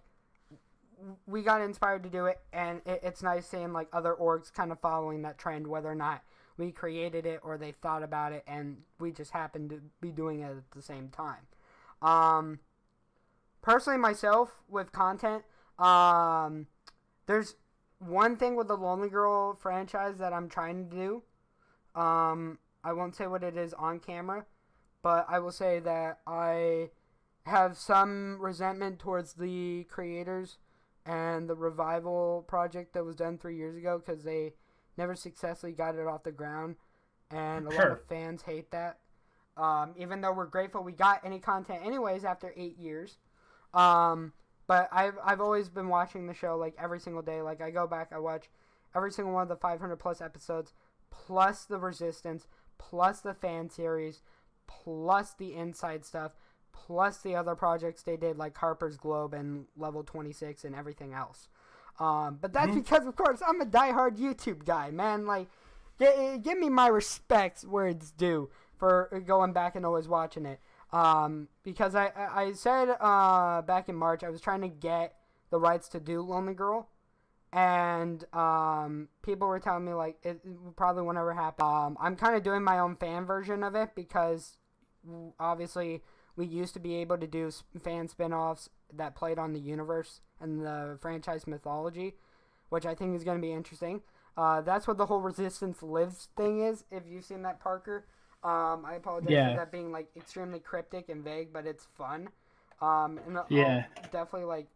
we got inspired to do it, and it's nice seeing like other orgs kind of following that trend, whether or not we created it or they thought about it and we just happened to be doing it at the same time. Personally, myself, with content, there's one thing with the Lonely Girl franchise that I'm trying to do. I won't say what it is on camera, but I will say that I have some resentment towards the creators and the revival project that was done 3 years ago because they never successfully got it off the ground, and a lot of fans hate that. Even though we're grateful we got any content anyways after 8 years. But I've always been watching the show like every single day. Like I go back, I watch every single one of the 500 plus episodes, plus the Resistance, plus the fan series, plus the Inside stuff, plus the other projects they did like Harper's Globe and Level 26 and everything else. But that's because, of course, I'm a diehard YouTube guy, man. Like, give me my respects where it's due for going back and always watching it. Because I said back in March I was trying to get the rights to do Lonely Girl, and people were telling me like it probably won't ever happen. I'm kind of doing my own fan version of it because obviously we used to be able to do fan spin-offs that played on the universe and the franchise mythology, which I think is going to be interesting. That's what the whole Resistance Lives thing is, if you've seen that, Parker. I apologize for that being like extremely cryptic and vague, but it's fun. And I'll definitely like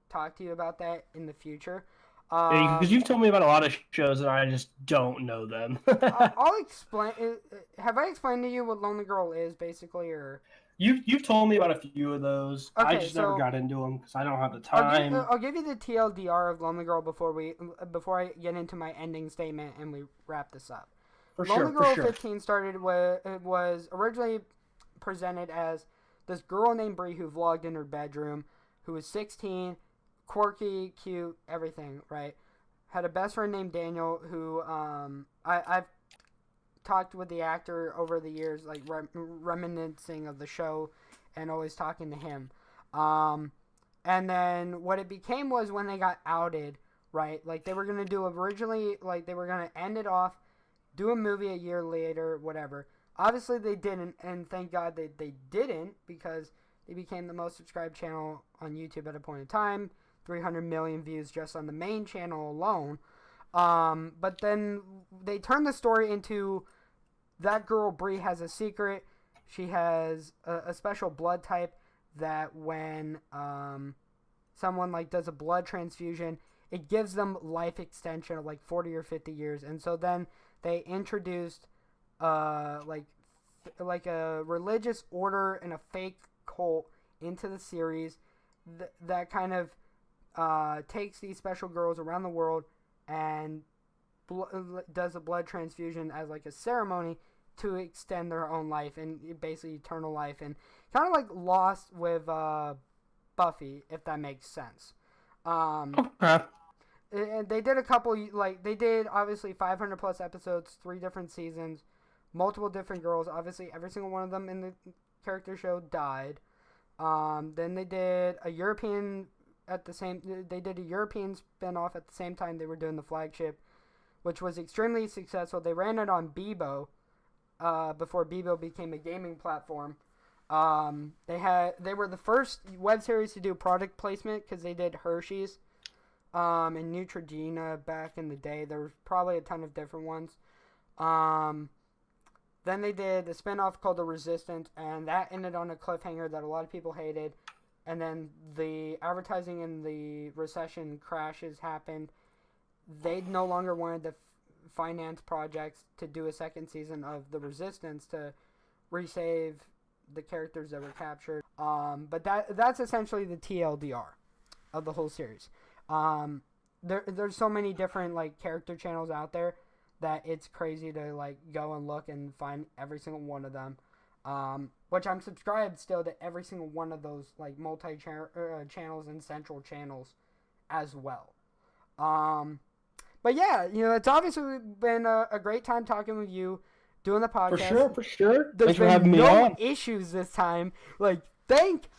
talk to you about that in the future. Because you've told me about a lot of shows and I just don't know them. I'll explain. Have I explained to you what Lonely Girl is, basically, or? You've told me about a few of those. Okay, I just never got into them because I don't have the time. I'll give you the TLDR of Lonely Girl before I get into my ending statement and we wrap this up. Lonely Girl 15 started was originally presented as this girl named Bree who vlogged in her bedroom, who was 16, quirky, cute, everything, right? Had a best friend named Daniel who I've talked with the actor over the years, like reminiscing of the show and always talking to him. And then what it became was when they got outed, right? Like they were going to do originally, like they were going to end it off, do a movie a year later, whatever. Obviously they didn't, and thank God they didn't, because they became the most subscribed channel on YouTube at a point in time. 300 million views just on the main channel alone. But then they turned the story into that girl Bree has a secret. She has a special blood type that when someone like does a blood transfusion, it gives them life extension of like 40 or 50 years. And so then they introduced like a religious order and a fake cult into the series that kind of takes these special girls around the world and does a blood transfusion as like a ceremony to extend their own life and basically eternal life, and kind of like Lost with Buffy, if that makes sense. Okay. And they did a couple, like they did obviously 500 plus episodes, 3 different seasons, multiple different girls. Obviously, every single one of them in the character show died. Then they did a European spinoff at the same time they were doing the flagship, which was extremely successful. They ran it on Bebo, before Bebo became a gaming platform. They were the first web series to do product placement because they did Hershey's, and Neutrogena back in the day. There was probably a ton of different ones. Then they did a spinoff called The Resistance, and that ended on a cliffhanger that a lot of people hated. And then the advertising and the recession crashes happened. They no longer wanted to finance projects to do a second season of The Resistance to resave the characters that were captured. But that's essentially the TLDR of the whole series. There's so many different like character channels out there that it's crazy to like go and look and find every single one of them. Which I'm subscribed still to every single one of those like channels and central channels as well. But yeah, it's obviously been a great time talking with you, doing the podcast. For sure. There's been no issues this time. Like, thank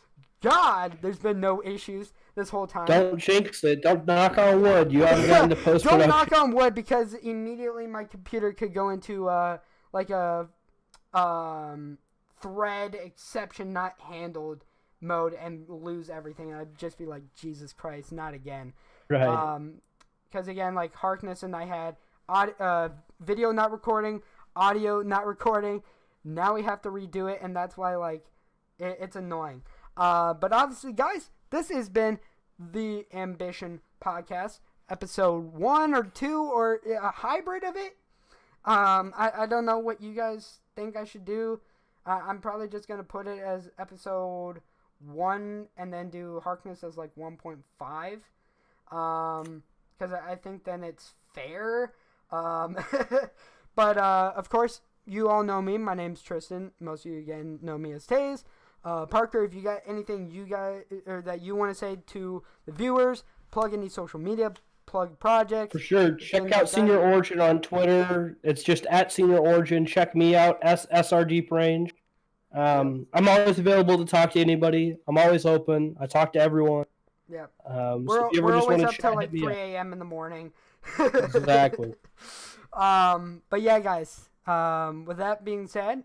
God there's been no issues this whole time. Don't jinx it. Don't knock on wood. You haven't gotten to post-production. Don't knock on wood, because immediately my computer could go into like a thread exception not handled mode and lose everything. And I'd just be like, Jesus Christ, not again. Right. Because again, like Harkness and I had video not recording, audio not recording. Now we have to redo it, and that's why like it's annoying. But obviously, guys, this has been the Ambition Podcast, episode 1 or 2, or a hybrid of it. I don't know what you guys think I should do. I'm probably just going to put it as episode 1 and then do Harkness as like 1.5. Because I think then it's fair. But, of course, you all know me. My name's Tristan. Most of you, again, know me as Taze. Parker, if you got anything that you want to say to the viewers, plug any social media, plug projects. For sure. Check out Senior Origin on Twitter. It's just at Senior Origin. Check me out, SR Deep Range. I'm always available to talk to anybody. I'm always open. I talk to everyone. Yeah. We're always up till like 3 a.m. in the morning. Exactly. But yeah, guys. With that being said,